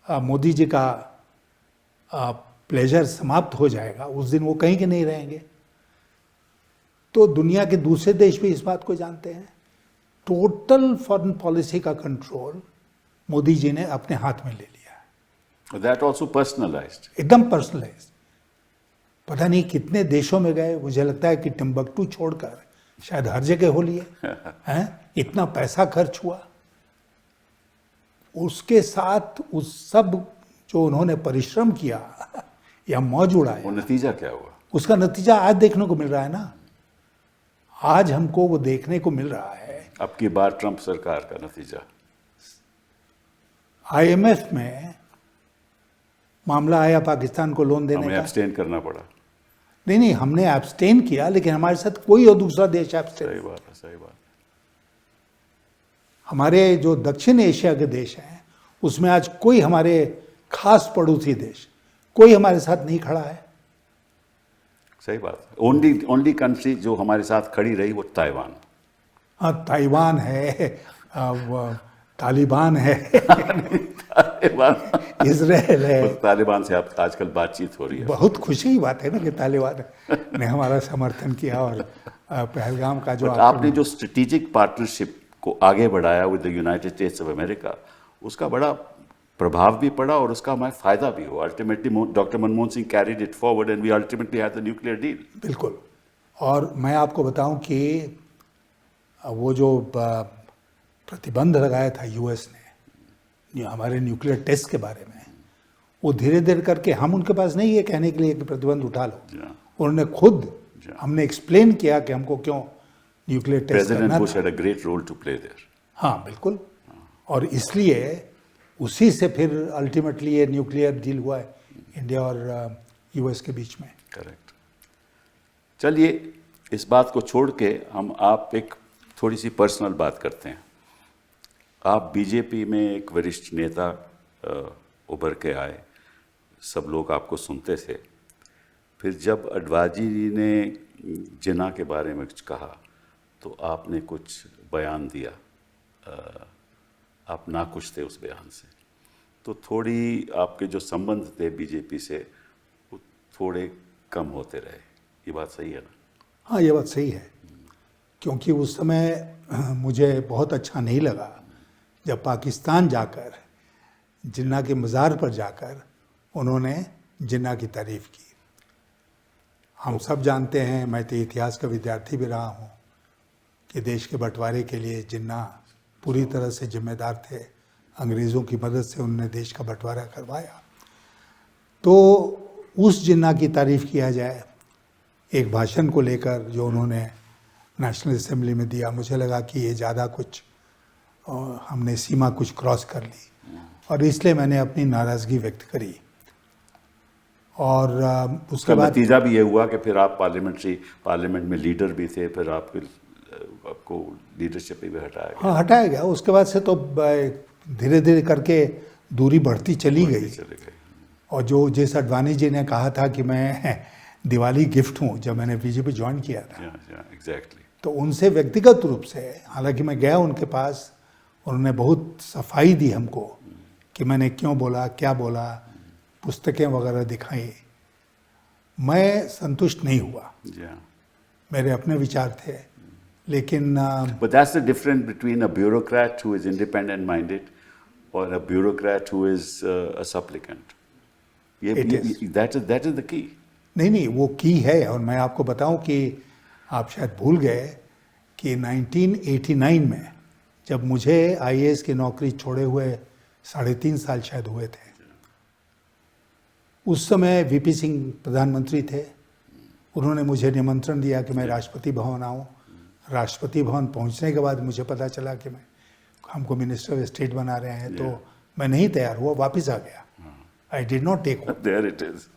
मोदी जी का प्लेजर समाप्त हो जाएगा, उस दिन वो कहीं के नहीं रहेंगे। तो दुनिया के दूसरे देश भी इस बात को जानते हैं। टोटल फॉरेन पॉलिसी का कंट्रोल मोदी जी ने अपने हाथ में ले लिया। That also personalised. एकदम पर्सनलाइज। पता नहीं कितने देशों में गए, मुझे लगता है कि टिम्बकटू छोड़कर शायद हर जगह हो लिए हैं। इतना पैसा खर्च हुआ, उसके साथ उस सब जो उन्होंने परिश्रम किया या मौज उड़ाया, वो नतीजा क्या हुआ? उसका नतीजा आज देखने को मिल रहा है ना। आज हमको वो देखने को मिल रहा है। अब की बार ट्रंप सरकार का नतीजा, आईएमएफ में मामला आया पाकिस्तान को लोन देने हमें का। एब्सटेन करना पड़ा। नहीं, हमने एब्सटेन किया, लेकिन हमारे साथ कोई और दूसरा देश एब्सटेन। सही बात है, सही बात। हमारे जो दक्षिण एशिया के देश हैं उसमें आज कोई हमारे खास पड़ोसी देश कोई हमारे साथ नहीं खड़ा है। सही बात है। ओनली कंट्री जो हमारे साथ खड़ी रही वो ताइवान। हाँ, ताइवान है, तालिबान है, तालिबान, इजराइल है। बस तालिबान से आप आजकल बातचीत हो रही है। बहुत खुशी की बात है ना कि तालिबान ने हमारा समर्थन किया और पहलगाम का जो आपने जो स्ट्रेटेजिक पार्टनरशिप को आगे बढ़ाया with the United states of America, उसका बड़ा प्रभाव भी पड़ा और उसका हमें फायदा भी हुआ। Ultimately doctor Manmohan Singh carried it forward and we ultimately had the nuclear deal. बिल्कुल। और मैं आपको बताऊं कि वो जो प्रतिबंध लगाया था यूएस ने हमारे न्यूक्लियर टेस्ट के बारे में, वो धीरे धीरे करके, हम उनके पास नहीं है कहने के लिए कि प्रतिबंध उठा लो, उन्होंने खुद, हमने एक्सप्लेन किया कि हमको क्यों न्यूक्लियर टेस्ट करना था। President Bush had a great role to play there. हाँ बिल्कुल। और इसलिए उसी से फिर अल्टीमेटली ये न्यूक्लियर डील हुआ है इंडिया और यूएस के बीच में। करेक्ट। चलिए इस बात को छोड़ के हम आप एक थोड़ी सी पर्सनल बात करते हैं। आप बीजेपी में एक वरिष्ठ नेता उभर के आए, सब लोग आपको सुनते थे। फिर जब अडवाणी जी ने जिन्ना के बारे में कुछ कहा तो आपने कुछ बयान दिया, आप नाखुश थे उस बयान से। तो थोड़ी आपके जो संबंध थे बीजेपी से वो थोड़े कम होते रहे। ये बात सही है ना? हाँ, ये बात सही है, क्योंकि उस समय मुझे बहुत अच्छा नहीं लगा जब पाकिस्तान जाकर जिन्ना के मज़ार पर जाकर उन्होंने जिन्ना की तारीफ़ की। हम सब जानते हैं, मैं तो इतिहास का विद्यार्थी भी रहा हूँ, कि देश के बंटवारे के लिए जिन्ना पूरी तरह से जिम्मेदार थे। अंग्रेज़ों की मदद से उन्होंने देश का बंटवारा करवाया। तो उस जिन्ना की तारीफ़ किया जाए एक भाषण को लेकर जो उन्होंने नेशनल असेंबली में दिया, मुझे लगा कि ये ज़्यादा कुछ हमने सीमा कुछ क्रॉस कर ली, और इसलिए मैंने अपनी नाराज़गी व्यक्त करी। और उसके बाद नतीजा भी ये हुआ कि फिर आप पार्लियामेंट में लीडर भी थे, फिर आपको लीडरशिप भी हटाया गया। हाँ, हटाया गया। उसके बाद से तो धीरे धीरे करके दूरी बढ़ती चली गई। और जो जिस अडवाणी जी ने कहा था कि मैं दिवाली गिफ्ट हूँ, जब मैंने बीजेपी ज्वाइन किया था, एग्जैक्टली, तो उनसे व्यक्तिगत रूप से, हालांकि मैं गया उनके पास, उन्होंने बहुत सफाई दी हमको कि मैंने क्यों बोला, क्या बोला, पुस्तकें वगैरह दिखाई। मैं संतुष्ट नहीं हुआ, मेरे अपने विचार थे, लेकिन But that's the difference between a bureaucrat who is independent minded or a bureaucrat who is a supplicant. That is the key. नहीं, वो की है। और मैं आपको बताऊं कि आप शायद भूल गए कि 1989 में जब मुझे आईएएस की नौकरी छोड़े हुए 3.5 साल शायद हुए थे, उस समय वीपी सिंह प्रधानमंत्री थे। उन्होंने मुझे निमंत्रण दिया कि मैं राष्ट्रपति भवन आऊँ। राष्ट्रपति भवन पहुंचने के बाद मुझे पता चला कि हमको मिनिस्टर ऑफ स्टेट बना रहे हैं, तो मैं नहीं तैयार हुआ, वापस आ गया। I did not take. There it is.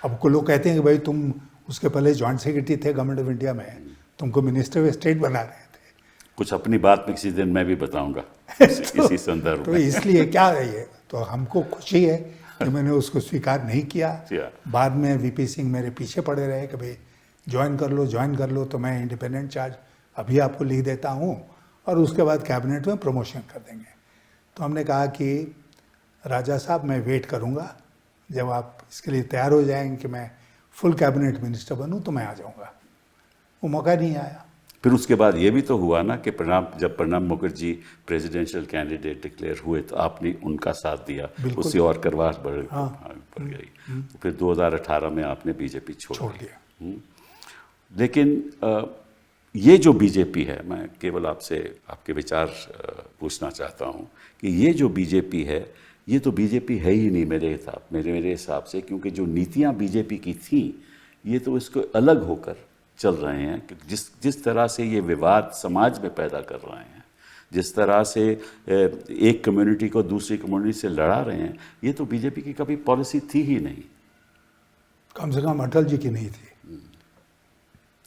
अब को लोग कहते हैं कि भाई तुम उसके पहले जॉइंट सेक्रेटरी थे गवर्नमेंट ऑफ इंडिया में, तुमको मिनिस्टर ऑफ स्टेट बना रहे थे। कुछ अपनी बात में किसी दिन मैं भी बताऊंगा इसी संदर्भ तो में। इसलिए क्या है ये, तो हमको खुशी है कि मैंने उसको स्वीकार नहीं किया। बाद में वीपी सिंह मेरे पीछे पड़े रहे कि भाई ज्वाइन कर लो, तो मैं इंडिपेंडेंट चार्ज अभी आपको लिख देता हूँ और उसके बाद कैबिनेट में प्रमोशन कर देंगे। तो हमने कहा कि राजा साहब, मैं वेट करूँगा, जब आप इसके लिए तैयार हो जाएंगे कि मैं फुल कैबिनेट मिनिस्टर बनूं तो मैं आ जाऊँगा। वो मौका नहीं आया। फिर उसके बाद ये भी तो हुआ ना कि जब Pranab Mukherjee presidential candidate declare हुए तो आपने उनका साथ दिया, उससे और करवाहट बढ़ गई। फिर 2018 में आपने बीजेपी छोड़ दिया। लेकिन ये जो बीजेपी है, मैं केवल आपसे आपके विचार पूछना चाहता हूँ कि ये जो बीजेपी है, ये तो बीजेपी है ही नहीं मेरे हिसाब से, क्योंकि जो नीतियाँ बीजेपी की थी ये तो इसको अलग होकर चल रहे हैं कि जिस तरह से ये विवाद समाज में पैदा कर रहे हैं, जिस तरह से एक कम्युनिटी को दूसरी कम्युनिटी से लड़ा रहे हैं, ये तो बीजेपी की कभी पॉलिसी थी ही नहीं। कम से कम अटल जी की नहीं थी।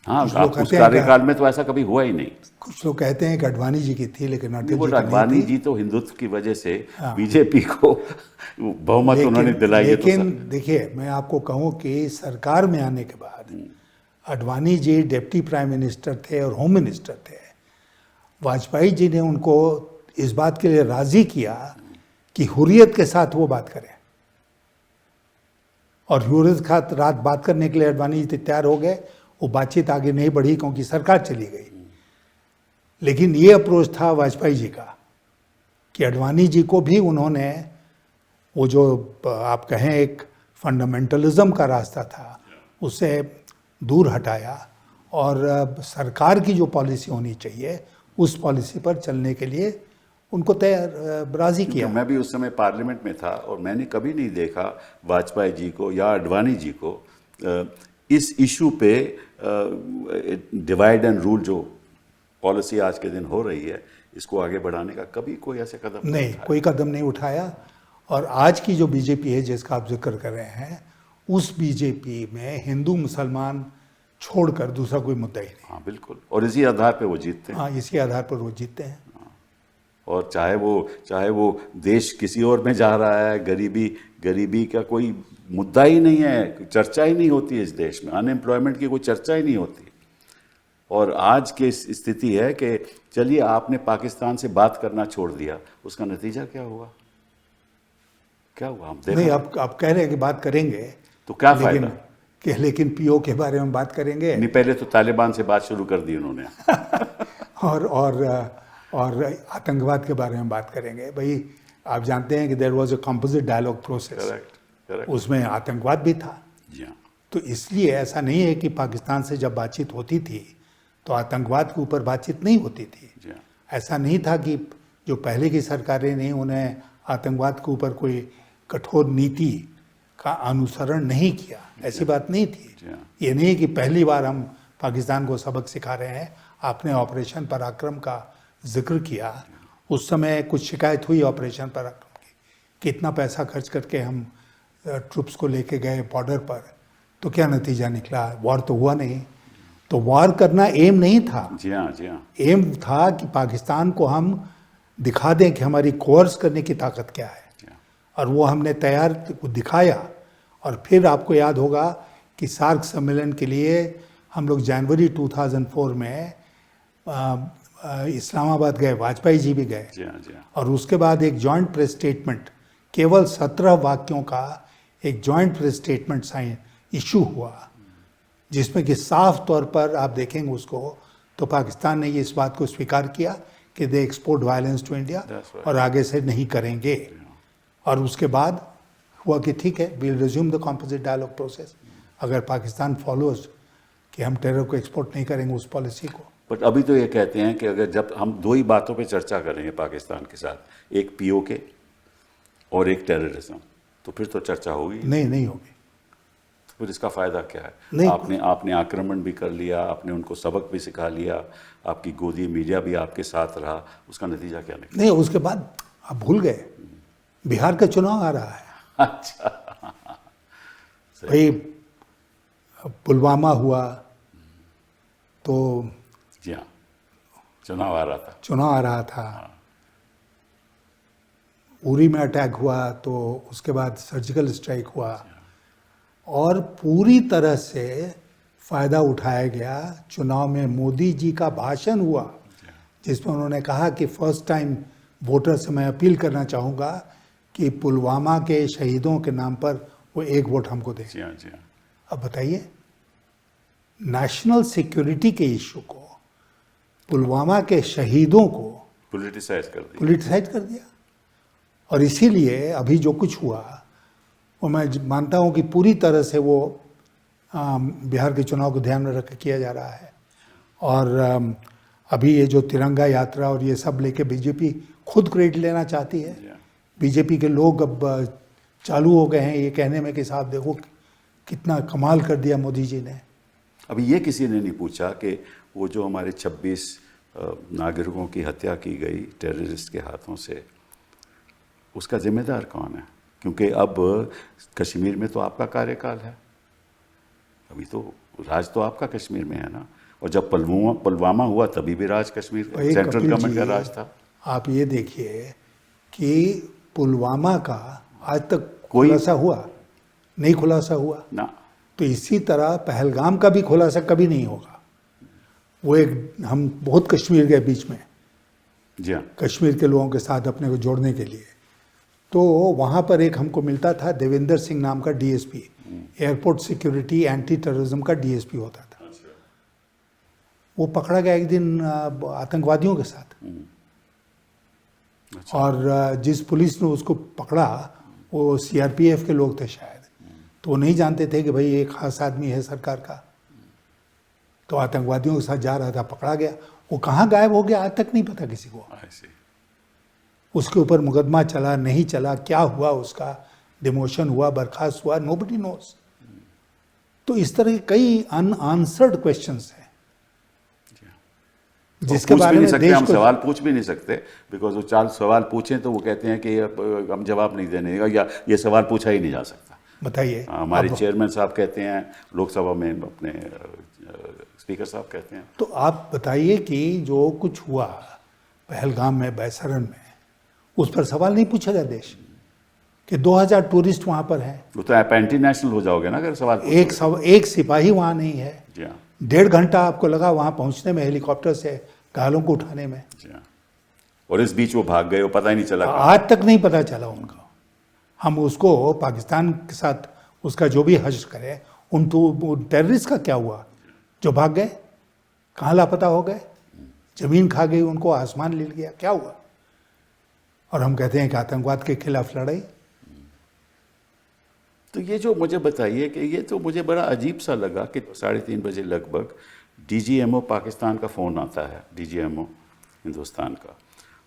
हाँ, उस कार्यकाल में तो ऐसा कभी हुआ ही नहीं। कुछ लोग कहते हैं कि अडवाणी जी की थी, लेकिन अटल जी की अडवाणी जी तो हिंदुत्व की वजह से बीजेपी को बहुमत उन्होंने दिलाई। लेकिन देखिए, मैं आपको कहूँ कि सरकार में आने के बाद Advani ji deputy prime minister थे और होम मिनिस्टर थे। वाजपेयी जी ने उनको इस बात के लिए राजी किया कि हुर्रियत के साथ वो बात करें, और हुर्रियत के साथ रात बात करने के लिए अडवाणी जी तैयार हो गए। वो बातचीत आगे नहीं बढ़ी क्योंकि सरकार चली गई। लेकिन ये अप्रोच था वाजपेयी जी का कि अडवाणी जी को भी उन्होंने वो जो आप कहें एक फंडामेंटलिज्म का रास्ता था उससे दूर हटाया, और सरकार की जो पॉलिसी होनी चाहिए उस पॉलिसी पर चलने के लिए उनको राजी किया। मैं भी उस समय पार्लियामेंट में था और मैंने कभी नहीं देखा वाजपेयी जी को या अडवाणी जी को इस इशू पे डिवाइड एंड रूल जो पॉलिसी आज के दिन हो रही है, इसको आगे बढ़ाने का कभी कोई ऐसे कदम नहीं, कोई कदम नहीं उठाया। और आज की जो बीजेपी है जिसका आप जिक्र कर रहे हैं, उस बीजेपी में हिंदू मुसलमान छोड़कर दूसरा कोई मुद्दा ही नहीं। हाँ बिल्कुल, और इसी आधार पे वो जीतते हैं। हाँ, इसी आधार पर वो जीतते हैं। और चाहे वो देश किसी और में जा रहा है, गरीबी का कोई मुद्दा ही नहीं है, चर्चा ही नहीं होती इस देश में, अनएम्प्लॉयमेंट की कोई चर्चा ही नहीं होती। और आज की स्थिति है कि चलिए आपने पाकिस्तान से बात करना छोड़ दिया, उसका नतीजा क्या हुआ? हम नहीं, आप कह रहे हैं कि बात करेंगे तो क्या फायदा? लेकिन पीओ के बारे में बात करेंगे नहीं, पहले तो तालिबान से बात शुरू कर दी उन्होंने। और आतंकवाद के बारे में बात करेंगे। भाई आप जानते हैं कि there was a composite dialogue process, उसमें आतंकवाद भी था। तो इसलिए ऐसा नहीं है कि पाकिस्तान से जब बातचीत होती थी तो आतंकवाद के ऊपर बातचीत नहीं होती थी। ऐसा नहीं था कि जो पहले की सरकारें नहीं, उन्हें आतंकवाद के ऊपर कोई कठोर नीति का अनुसरण नहीं किया, ऐसी बात नहीं थी। ये नहीं कि पहली बार हम पाकिस्तान को सबक सिखा रहे हैं। आपने ऑपरेशन पराक्रम का जिक्र किया, उस समय कुछ शिकायत हुई ऑपरेशन पराक्रम की, कितना पैसा खर्च करके हम ट्रुप्स को लेके गए बॉर्डर पर, तो क्या नतीजा निकला? वॉर तो हुआ नहीं। तो वॉर करना एम नहीं था। जी हाँ। एम था कि पाकिस्तान को हम दिखा दें कि हमारी कोर्स करने की ताकत क्या है, और वो हमने तैयार दिखाया। और फिर आपको याद होगा कि सार्क सम्मेलन के लिए हम लोग जनवरी 2004 में इस्लामाबाद गए, वाजपेयी जी भी गए। और उसके बाद एक जॉइंट प्रेस स्टेटमेंट, केवल 17 वाक्यों का एक joint press statement sign issue हुआ, जिसमें कि साफ तौर पर आप देखेंगे उसको तो पाकिस्तान ने ये इस बात को स्वीकार किया कि दे एक्सपोर्ट वायलेंस टू इंडिया, और आगे से नहीं करेंगे। और उसके बाद हुआ कि ठीक है, we'll resume the composite dialogue process, अगर पाकिस्तान फॉलोज कि हम टेरर को एक्सपोर्ट नहीं करेंगे उस पॉलिसी को। बट अभी तो ये कहते हैं कि अगर जब हम दो ही बातों पे चर्चा करेंगे पाकिस्तान के साथ, एक पीओके और एक टेररिज्म, तो फिर तो चर्चा होगी नहीं होगी। फिर इसका फायदा क्या है? आपने आक्रमण भी कर लिया, आपने उनको सबक भी सिखा लिया, आपकी गोदी मीडिया भी आपके साथ रहा, उसका नतीजा क्या निकला? नहीं, उसके बाद आप भूल गए, बिहार का चुनाव आ रहा है। अच्छा, भाई पुलवामा हुआ तो जी हाँ, चुनाव आ रहा था। उरी में अटैक हुआ तो उसके बाद सर्जिकल स्ट्राइक हुआ, और पूरी तरह से फ़ायदा उठाया गया। चुनाव में मोदी जी का भाषण हुआ जिसमें उन्होंने कहा कि फर्स्ट टाइम वोटर से मैं अपील करना चाहूँगा कि पुलवामा के शहीदों के नाम पर वो एक वोट हमको दें। जी हाँ। अब बताइए, नेशनल सिक्योरिटी के इशू को पुलवामा के शहीदों को पॉलिटिसाइज कर दी। पॉलिटिसाइज कर दिया। और इसीलिए अभी जो कुछ हुआ वो मैं मानता हूँ कि पूरी तरह से वो बिहार के चुनाव को ध्यान में रख के किया जा रहा है। और अभी ये जो तिरंगा यात्रा और ये सब लेके बीजेपी खुद क्रेडिट लेना चाहती है। बीजेपी के लोग अब चालू हो गए हैं ये कहने में कि साहब देखो कितना कमाल कर दिया मोदी जी ने। अभी ये किसी ने नहीं पूछा कि वो जो हमारे 26 नागरिकों की हत्या की गई टेररिस्ट के हाथों से, उसका जिम्मेदार कौन है? क्योंकि अब कश्मीर में तो आपका कार्यकाल है, अभी तो राज तो आपका कश्मीर में है ना। और जब पुलवामा हुआ तभी भी राज कश्मीर सेंट्रल गवर्नमेंट का राज था। आप ये देखिए कि पुलवामा का आज तक खुलासा हुआ नहीं, खुलासा हुआ ना। तो इसी तरह पहलगाम का भी खुलासा कभी नहीं होगा। वो एक हम बहुत कश्मीर के बीच में, जी हाँ, कश्मीर के लोगों के साथ अपने को जोड़ने के लिए, तो वहाँ पर एक हमको मिलता था देवेंद्र सिंह नाम का DSP, airport security anti terrorism का डीएसपी होता था। वो पकड़ा गया एक दिन आतंकवादियों के साथ। और जिस पुलिस ने उसको पकड़ा वो सीआरपीएफ के लोग थे शायद, तो वो नहीं जानते थे कि भाई ये खास आदमी है सरकार का। तो आतंकवादियों के साथ जा रहा था, पकड़ा गया। वो कहाँ गायब हो गया आज तक नहीं पता किसी को। उसके ऊपर मुकदमा चला नहीं चला, क्या हुआ, उसका डिमोशन हुआ, बर्खास्त हुआ, नोबडी नोस। तो इस तरह के कई अनआंसर्ड क्वेश्चंस हैं जिसके बारे में देश हम को सवाल पूछ भी नहीं सकते, बिकॉज वो 4 सवाल पूछें तो वो कहते हैं कि हम जवाब नहीं देने, या ये सवाल पूछा ही नहीं जा सकता। बताइए। हमारे चेयरमैन साहब कहते हैं, लोकसभा में अपने स्पीकर साहब कहते हैं। तो आप बताइए कि जो कुछ हुआ पहलगाम में, बैसरन में, उस पर सवाल नहीं पूछेगा देश कि 2000 टूरिस्ट वहाँ पर हैं। वो तो आप एंटी नेशनल हो जाओगे ना अगर सवाल एक सिपाही वहाँ नहीं है। जी हाँ। 1.5 घंटा आपको लगा वहाँ पहुँचने में, हेलीकॉप्टर से घायलों को उठाने में। जी हाँ। और इस बीच वो भाग गए, वो पता ही नहीं चला। आज तक नहीं पता चला उनका। हम उसको पाकिस्तान के साथ उसका जो भी हश्र करें, उन तो टेररिस्ट का क्या हुआ जो भाग गए, कहाँ लापता हो गए, जमीन खा गई उनको, आसमान ले गया, क्या हुआ? और हम कहते हैं कि आतंकवाद के खिलाफ लड़ाई। तो ये जो मुझे बताइए कि ये तो मुझे बड़ा अजीब सा लगा कि 3:30 बजे लगभग डीजीएमओ पाकिस्तान का फ़ोन आता है, डीजीएमओ हिंदुस्तान का,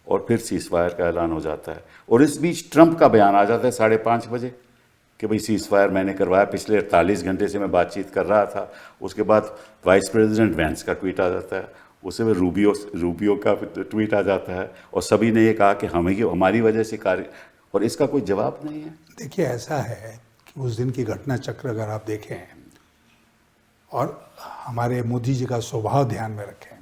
और फिर सीज़फायर का ऐलान हो जाता है। और इस बीच ट्रंप का बयान आ जाता है 5:30 बजे कि भाई सीज़फायर मैंने करवाया, पिछले 48 घंटे से मैं बातचीत कर रहा था। उसके बाद वाइस प्रेसिडेंट वैंस का ट्वीट आ जाता है, उससे में रूबियो का ट्वीट आ जाता है, और सभी ने ये कहा कि हमारी वजह से कार्य, और इसका कोई जवाब नहीं है। देखिए ऐसा है कि उस दिन की घटना चक्र अगर आप देखें और हमारे मोदी जी का स्वभाव ध्यान में रखें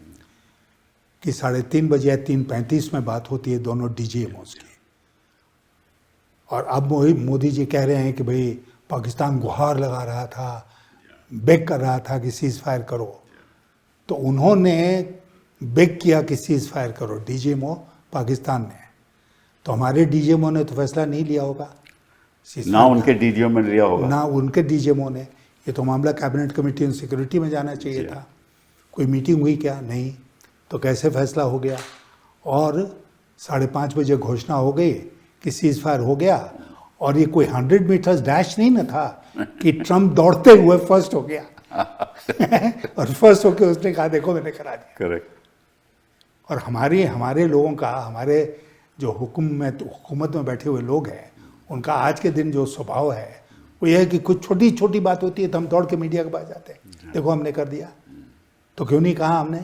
कि 3:30 बजे या 3:35 में बात होती है दोनों डीजीएमओस की, और अब मोदी जी कह रहे हैं कि भाई पाकिस्तान गुहार लगा रहा था, बेग कर रहा था कि सीज़ फायर करो। तो उन्होंने बेग किया कि सीज़ फायर करो, डीजीएमओ पाकिस्तान ने। तो हमारे डीजीएमओ ने तो फैसला नहीं लिया होगा, ना उनके डीजीएमओ ने लिया होगा, ना उनके डीजीएमओ ने। ये तो मामला कैबिनेट कमेटी ऑन सिक्योरिटी में जाना चाहिए था। कोई मीटिंग हुई क्या? नहीं। तो कैसे फैसला हो गया? और 5:30 बजे घोषणा हो गई कि सीज़ फायर हो गया, और ये कोई 100 मीटर्स डैश नहीं ना था कि ट्रम्प दौड़ते हुए फर्स्ट हो गया और फर्स्ट होके उसने कहा देखो मैंने करा दिया। करेक्ट। और हमारे लोगों का, हमारे जो हुकूमत में बैठे हुए लोग हैं, उनका आज के दिन जो स्वभाव है वो ये है कि कुछ छोटी छोटी बात होती है तो हम दौड़ के मीडिया के पास जाते हैं, देखो हमने कर दिया। तो क्यों नहीं कहा हमने?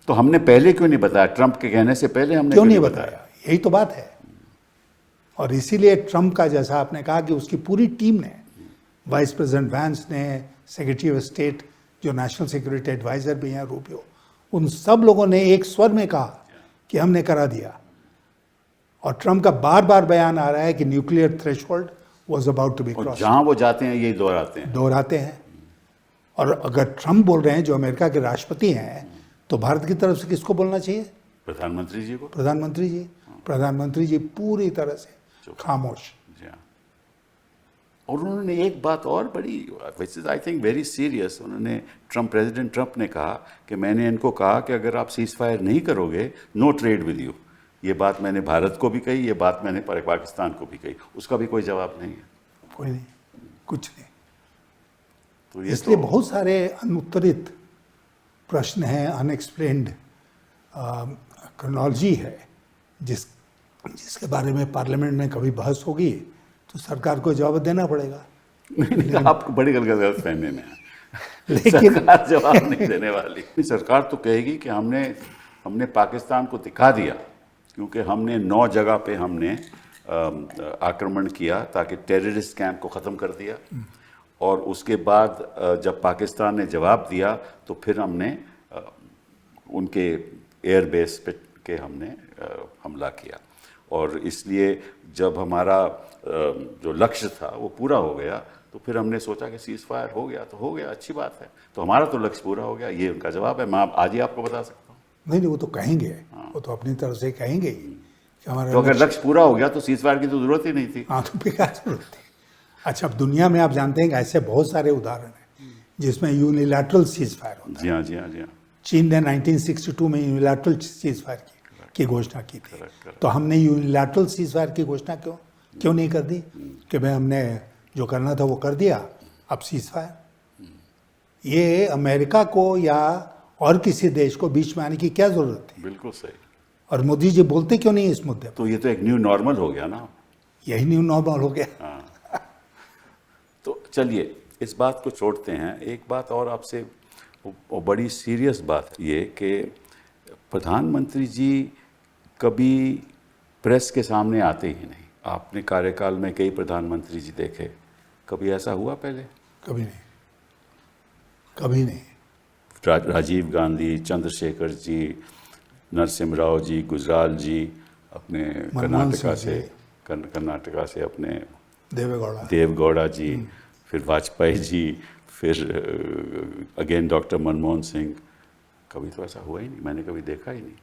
तो हमने पहले क्यों नहीं बताया? ट्रंप के कहने से पहले हमने क्यों नहीं बताया? यही तो बात है। और इसीलिए ट्रंप का, जैसा आपने कहा कि उसकी पूरी टीम ने, वाइस प्रेसिडेंट वैंस ने, सेक्रेटरी ऑफ स्टेट जो नेशनल सिक्योरिटी एडवाइजर भी हैं रूबियो, उन सब लोगों ने एक स्वर में कहा कि हमने करा दिया। और ट्रंप का बार बार बयान आ रहा है कि nuclear threshold was about to be crossed. जहां वो जाते हैं यही दोहराते हैं। और अगर ट्रंप बोल रहे हैं, जो अमेरिका के राष्ट्रपति हैं, तो भारत की तरफ से किसको बोलना चाहिए? प्रधानमंत्री जी को। प्रधानमंत्री जी पूरी तरह से खामोश। और उन्होंने एक बात और बड़ी, which is I think very serious, उन्होंने प्रेसिडेंट ट्रंप ने कहा कि मैंने इनको कहा कि अगर आप सीज फायर नहीं करोगे, नो ट्रेड विद यू। ये बात मैंने भारत को भी कही, ये बात मैंने पाकिस्तान को भी कही, उसका भी कोई जवाब नहीं है। कोई नहीं, कुछ नहीं। तो ये इसलिए बहुत सारे अनुत्तरित प्रश्न हैं, अनएक्सप्लेन्ड क्रोनोलॉजी है, जिसके बारे में पार्लियामेंट में कभी बहस होगी तो सरकार को जवाब देना पड़ेगा। नहीं, आप बड़ी गलत फहमी में हैं। लेकिन सरकार जवाब नहीं देने वाली। सरकार तो कहेगी कि हमने पाकिस्तान को दिखा दिया, क्योंकि हमने 9 जगह पे हमने आक्रमण किया ताकि टेररिस्ट कैंप को ख़त्म कर दिया, और उसके बाद जब पाकिस्तान ने जवाब दिया तो फिर हमने उनके एयरबेस पे के हमने हमला किया। और इसलिए जब हमारा जो लक्ष्य था वो पूरा हो गया तो फिर हमने सोचा कि सीज फायर हो गया तो हो गया, अच्छी बात है, तो हमारा तो लक्ष्य पूरा हो गया। ये उनका जवाब है, मैं आज ही आपको बता सकता हूँ। नहीं, वो तो कहेंगे, वो तो अपनी तरफ से कहेंगे ही कि हमारा तो अगर लक्ष्य पूरा हो गया तो सीज फायर की तो जरूरत ही नहीं थी। हाँ, तो क्या जरूरत थी। अच्छा, अब दुनिया में आप जानते हैं कि ऐसे बहुत सारे उदाहरण हैं जिसमें यूनिलैटरल सीज फायर होता है। जी हाँ, जी हाँ, जी हाँ। चीन ने 1962 में यूनिलैटरल सीज फायर की घोषणा की थी। तो हमने यूनिलैटरल सीज फायर की घोषणा क्यों नहीं कर दी कि भाई हमने जो करना था वो कर दिया, अब सीज फायर। ये अमेरिका को या और किसी देश को बीच में आने की क्या जरूरत थी? बिल्कुल सही। और मोदी जी बोलते क्यों नहीं इस मुद्दे पर? तो ये तो एक न्यू नॉर्मल हो गया ना। यही न्यू नॉर्मल हो गया। हाँ। तो चलिए इस बात को छोड़ते हैं। एक बात और आपसे, वो बड़ी सीरियस बात ये कि प्रधानमंत्री जी कभी प्रेस के सामने आते ही नहीं। आपने कार्यकाल में कई प्रधानमंत्री जी देखे, कभी ऐसा हुआ पहले? कभी नहीं, कभी नहीं। राजीव गांधी, चंद्रशेखर जी, नरसिम्हा राव जी, गुजराल जी, अपने कर्नाटका से अपने देवेगौड़ा जी, फिर वाजपेयी जी, फिर अगेन डॉक्टर मनमोहन सिंह, कभी तो ऐसा हुआ ही नहीं, मैंने कभी देखा ही नहीं।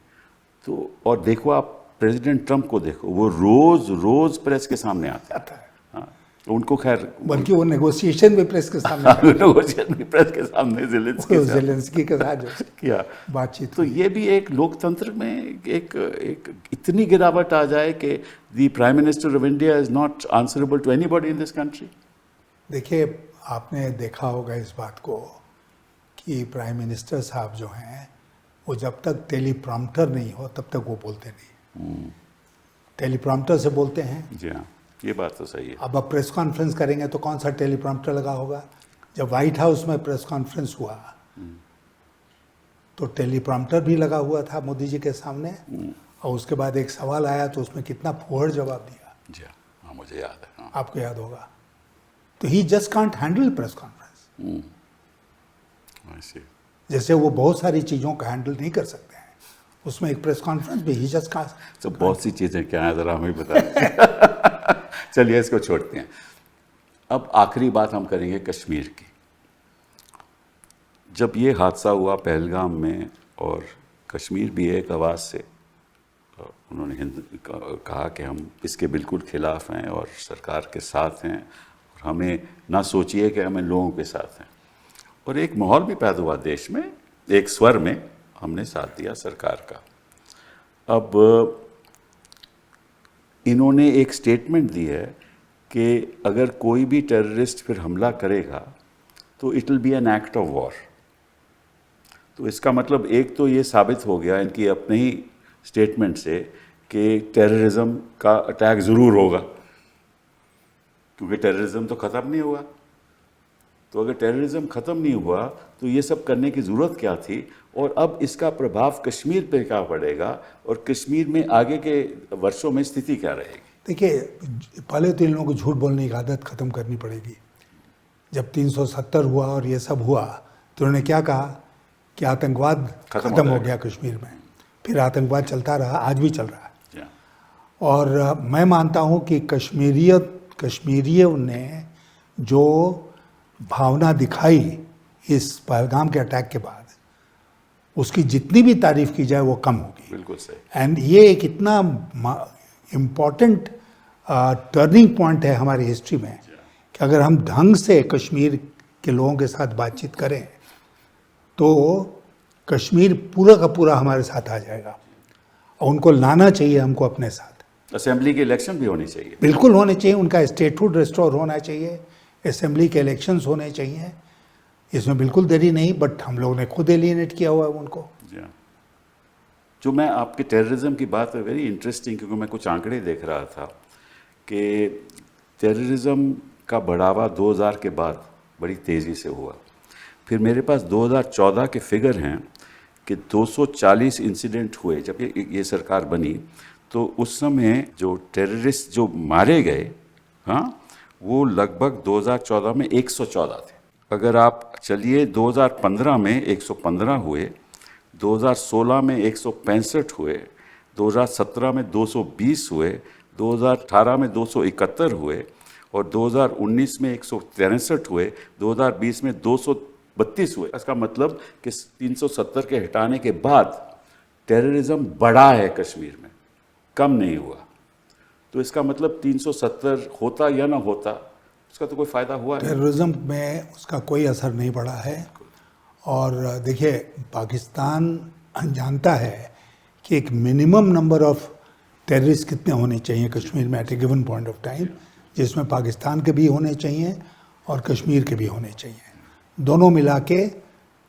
तो और देखो आप प्रेसिडेंट ट्रंप को देखो, वो रोज प्रेस के सामने आते हैं। हाँ, उनको खैर, बल्कि वो नेगोशिएशन भी प्रेस के सामने नेगोशिएशन भी प्रेस के सामने ज़ेलेंस्की के साथ किया बातचीत। तो ये भी एक लोकतंत्र में एक इतनी गिरावट आ जाए कि the prime minister of India is not answerable to anybody in this country. देखिए, आपने देखा होगा इस बात को कि प्राइम मिनिस्टर साहब जो हैं वो जब तक टेलीप्रॉम्प्टर नहीं हो तब तक वो बोलते नहीं। टेलीप्रॉम्प्टर से बोलते हैं। जी हाँ, ये बात तो सही है। अब आप प्रेस कॉन्फ्रेंस करेंगे तो कौन सा टेलीप्रॉम्प्टर लगा होगा? जब व्हाइट हाउस में प्रेस कॉन्फ्रेंस हुआ तो टेलीप्रॉम्प्टर भी लगा हुआ था मोदी जी के सामने, और उसके बाद एक सवाल आया तो उसमें कितना फुहड़ जवाब दिया। जी हाँ, मुझे याद है। हाँ। आपको याद होगा। तो he just can't handle press conference. जैसे वो बहुत सारी चीज़ों का हैंडल नहीं कर सकते हैं, उसमें एक प्रेस कॉन्फ्रेंस भी ही जस्ट कांट। तो बहुत सी चीज़ें क्या है, ज़रा हमें बता दीजिए। चलिए इसको छोड़ते हैं। अब आखिरी बात हम करेंगे कश्मीर की। जब ये हादसा हुआ पहलगाम में, और कश्मीर भी एक आवाज़ से उन्होंने कहा कि हम इसके बिल्कुल खिलाफ हैं और सरकार के साथ हैं, और हमें ना सोचिए कि हमें लोगों के साथ हैं, और एक माहौल भी पैदा हुआ देश में, एक स्वर में हमने साथ दिया सरकार का। अब इन्होंने एक स्टेटमेंट दी है कि अगर कोई भी टेररिस्ट फिर हमला करेगा तो it will be an act of war. तो इसका मतलब एक तो ये साबित हो गया इनकी अपने ही स्टेटमेंट से कि टेररिज्म का अटैक ज़रूर होगा, क्योंकि टेररिज्म तो ख़त्म नहीं हुआ। तो अगर टेररिज्म ख़त्म नहीं हुआ तो ये सब करने की ज़रूरत क्या थी, और अब इसका प्रभाव कश्मीर पे क्या पड़ेगा, और कश्मीर में आगे के वर्षों में स्थिति क्या रहेगी? देखिए, पहले तो इन लोगों को झूठ बोलने की आदत ख़त्म करनी पड़ेगी। जब 370 हुआ और ये सब हुआ तो उन्होंने क्या कहा कि आतंकवाद ख़त्म हो गया कश्मीर में। फिर आतंकवाद चलता रहा, आज भी चल रहा है। और मैं मानता हूँ कि कश्मीरियों ने जो भावना दिखाई इस पहलगाम के अटैक के बाद, उसकी जितनी भी तारीफ की जाए वो कम होगी। बिल्कुल सही। एंड ये एक इतना इम्पॉर्टेंट टर्निंग पॉइंट है हमारी हिस्ट्री में कि अगर हम ढंग से कश्मीर के लोगों के साथ बातचीत करें तो कश्मीर पूरा का पूरा हमारे साथ आ जाएगा, और उनको लाना चाहिए हमको अपने साथ। असेंबली के इलेक्शन भी होने चाहिए। बिल्कुल होने चाहिए, उनका स्टेटहुड रिस्टोर होना चाहिए, असेंबली के इलेक्शंस होने चाहिए, इसमें बिल्कुल देरी नहीं, बट हम लोगों ने खुद एलियनेट किया हुआ है उनको। जी हाँ। जो मैं आपके टेररिज्म की बात है वेरी इंटरेस्टिंग, क्योंकि मैं कुछ आंकड़े देख रहा था कि टेररिज्म का बढ़ावा 2000 के बाद बड़ी तेज़ी से हुआ। फिर मेरे पास 2014 के फिगर हैं कि 240 इंसिडेंट हुए जब ये सरकार बनी, तो उस समय जो टेररिस्ट जो मारे गए, हाँ, वो लगभग 2014 में 114 थे। अगर आप चलिए 2015 में 115 हुए, 2016 में 165 हुए, 2017 में 220 हुए, 2018 में 271 हुए, और 2019 में 163 हुए, 2020 में 232 हुए। इसका मतलब कि 370 के हटाने के बाद टेररिज्म बढ़ा है कश्मीर में, कम नहीं हुआ। तो इसका मतलब 370 होता या ना होता, उसका तो कोई फ़ायदा हुआ नहीं। टेररिज्म में उसका कोई असर नहीं पड़ा है। और देखिए, पाकिस्तान जानता है कि एक मिनिमम नंबर ऑफ टेररिस्ट कितने होने चाहिए कश्मीर में at a given point of time, जिसमें पाकिस्तान के भी होने चाहिए और कश्मीर के भी होने चाहिए। दोनों मिला के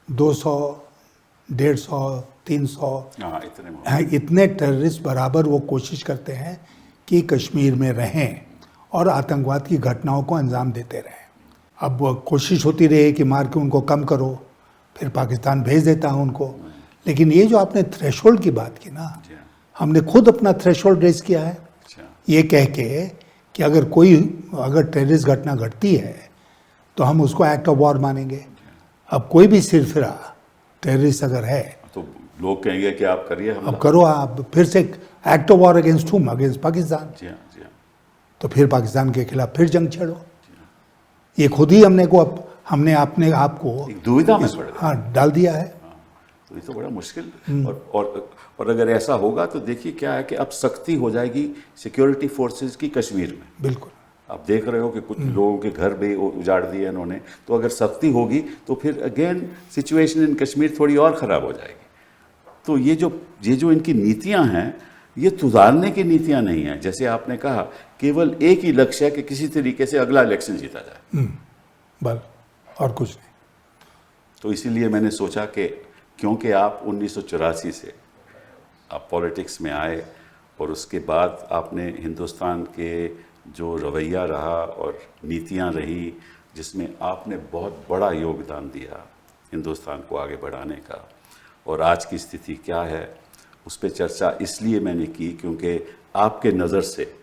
200, 150, 300 इतने टेररिस्ट बराबर वो कोशिश करते हैं कि कश्मीर में रहें और आतंकवाद की घटनाओं को अंजाम देते रहें। अब वो कोशिश होती रही कि मार के उनको कम करो, फिर पाकिस्तान भेज देता है उनको। लेकिन ये जो आपने थ्रेशोल्ड की बात की ना, हमने खुद अपना थ्रेशोल्ड रेज किया है, ये कह के कि अगर टेररिस्ट घटना घटती है तो हम उसको एक्ट ऑफ वॉर मानेंगे। अब कोई भी सिरफिरा टेररिस्ट अगर है तो लोग कहेंगे कि आप करिए, अब करो, आप फिर से act of war against him, against Pakistan. जी हाँ, जी हाँ। तो फिर पाकिस्तान के खिलाफ फिर जंग छेड़ो। ये खुद ही हमने अपने आप को दुविधा में पड़ गए। हाँ, डाल दिया है। तो ये तो बड़ा मुश्किल। और अगर ऐसा होगा तो देखिए क्या है कि अब सख्ती हो जाएगी सिक्योरिटी फोर्सेस की कश्मीर में। बिल्कुल। आप देख रहे हो कि कुछ लोगों के घर भी उजाड़ दिए इन्होंने, तो अगर सख्ती होगी तो फिर अगेन सिचुएशन इन कश्मीर थोड़ी और ख़राब हो जाएगी। तो ये जो इनकी नीतियां हैं, ये सुधारने की नीतियां नहीं हैं। जैसे आपने कहा, केवल एक ही लक्ष्य है कि किसी तरीके से अगला इलेक्शन जीता जाए, बस, और कुछ नहीं। तो इसीलिए मैंने सोचा कि क्योंकि आप 1984 से आप पॉलिटिक्स में आए और उसके बाद आपने हिंदुस्तान के जो रवैया रहा और नीतियां रही, जिसमें आपने बहुत बड़ा योगदान दिया हिंदुस्तान को आगे बढ़ाने का, और आज की स्थिति क्या है उस पर चर्चा इसलिए मैंने की क्योंकि आपके नज़र से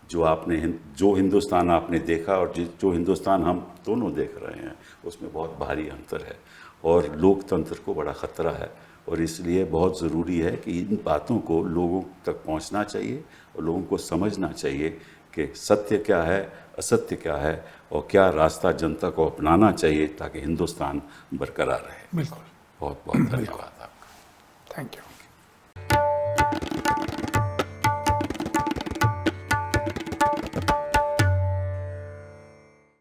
जो हिंदुस्तान आपने देखा और जो हिंदुस्तान हम दोनों देख रहे हैं, उसमें बहुत भारी अंतर है और लोकतंत्र को बड़ा ख़तरा है। और इसलिए बहुत ज़रूरी है कि इन बातों को लोगों तक पहुंचना चाहिए और लोगों को समझना चाहिए कि सत्य क्या है, असत्य क्या है, और क्या रास्ता जनता को अपनाना चाहिए ताकि हिंदुस्तान बरकरार रहे। बिल्कुल। बहुत बहुत धन्यवाद आपका। Thank you.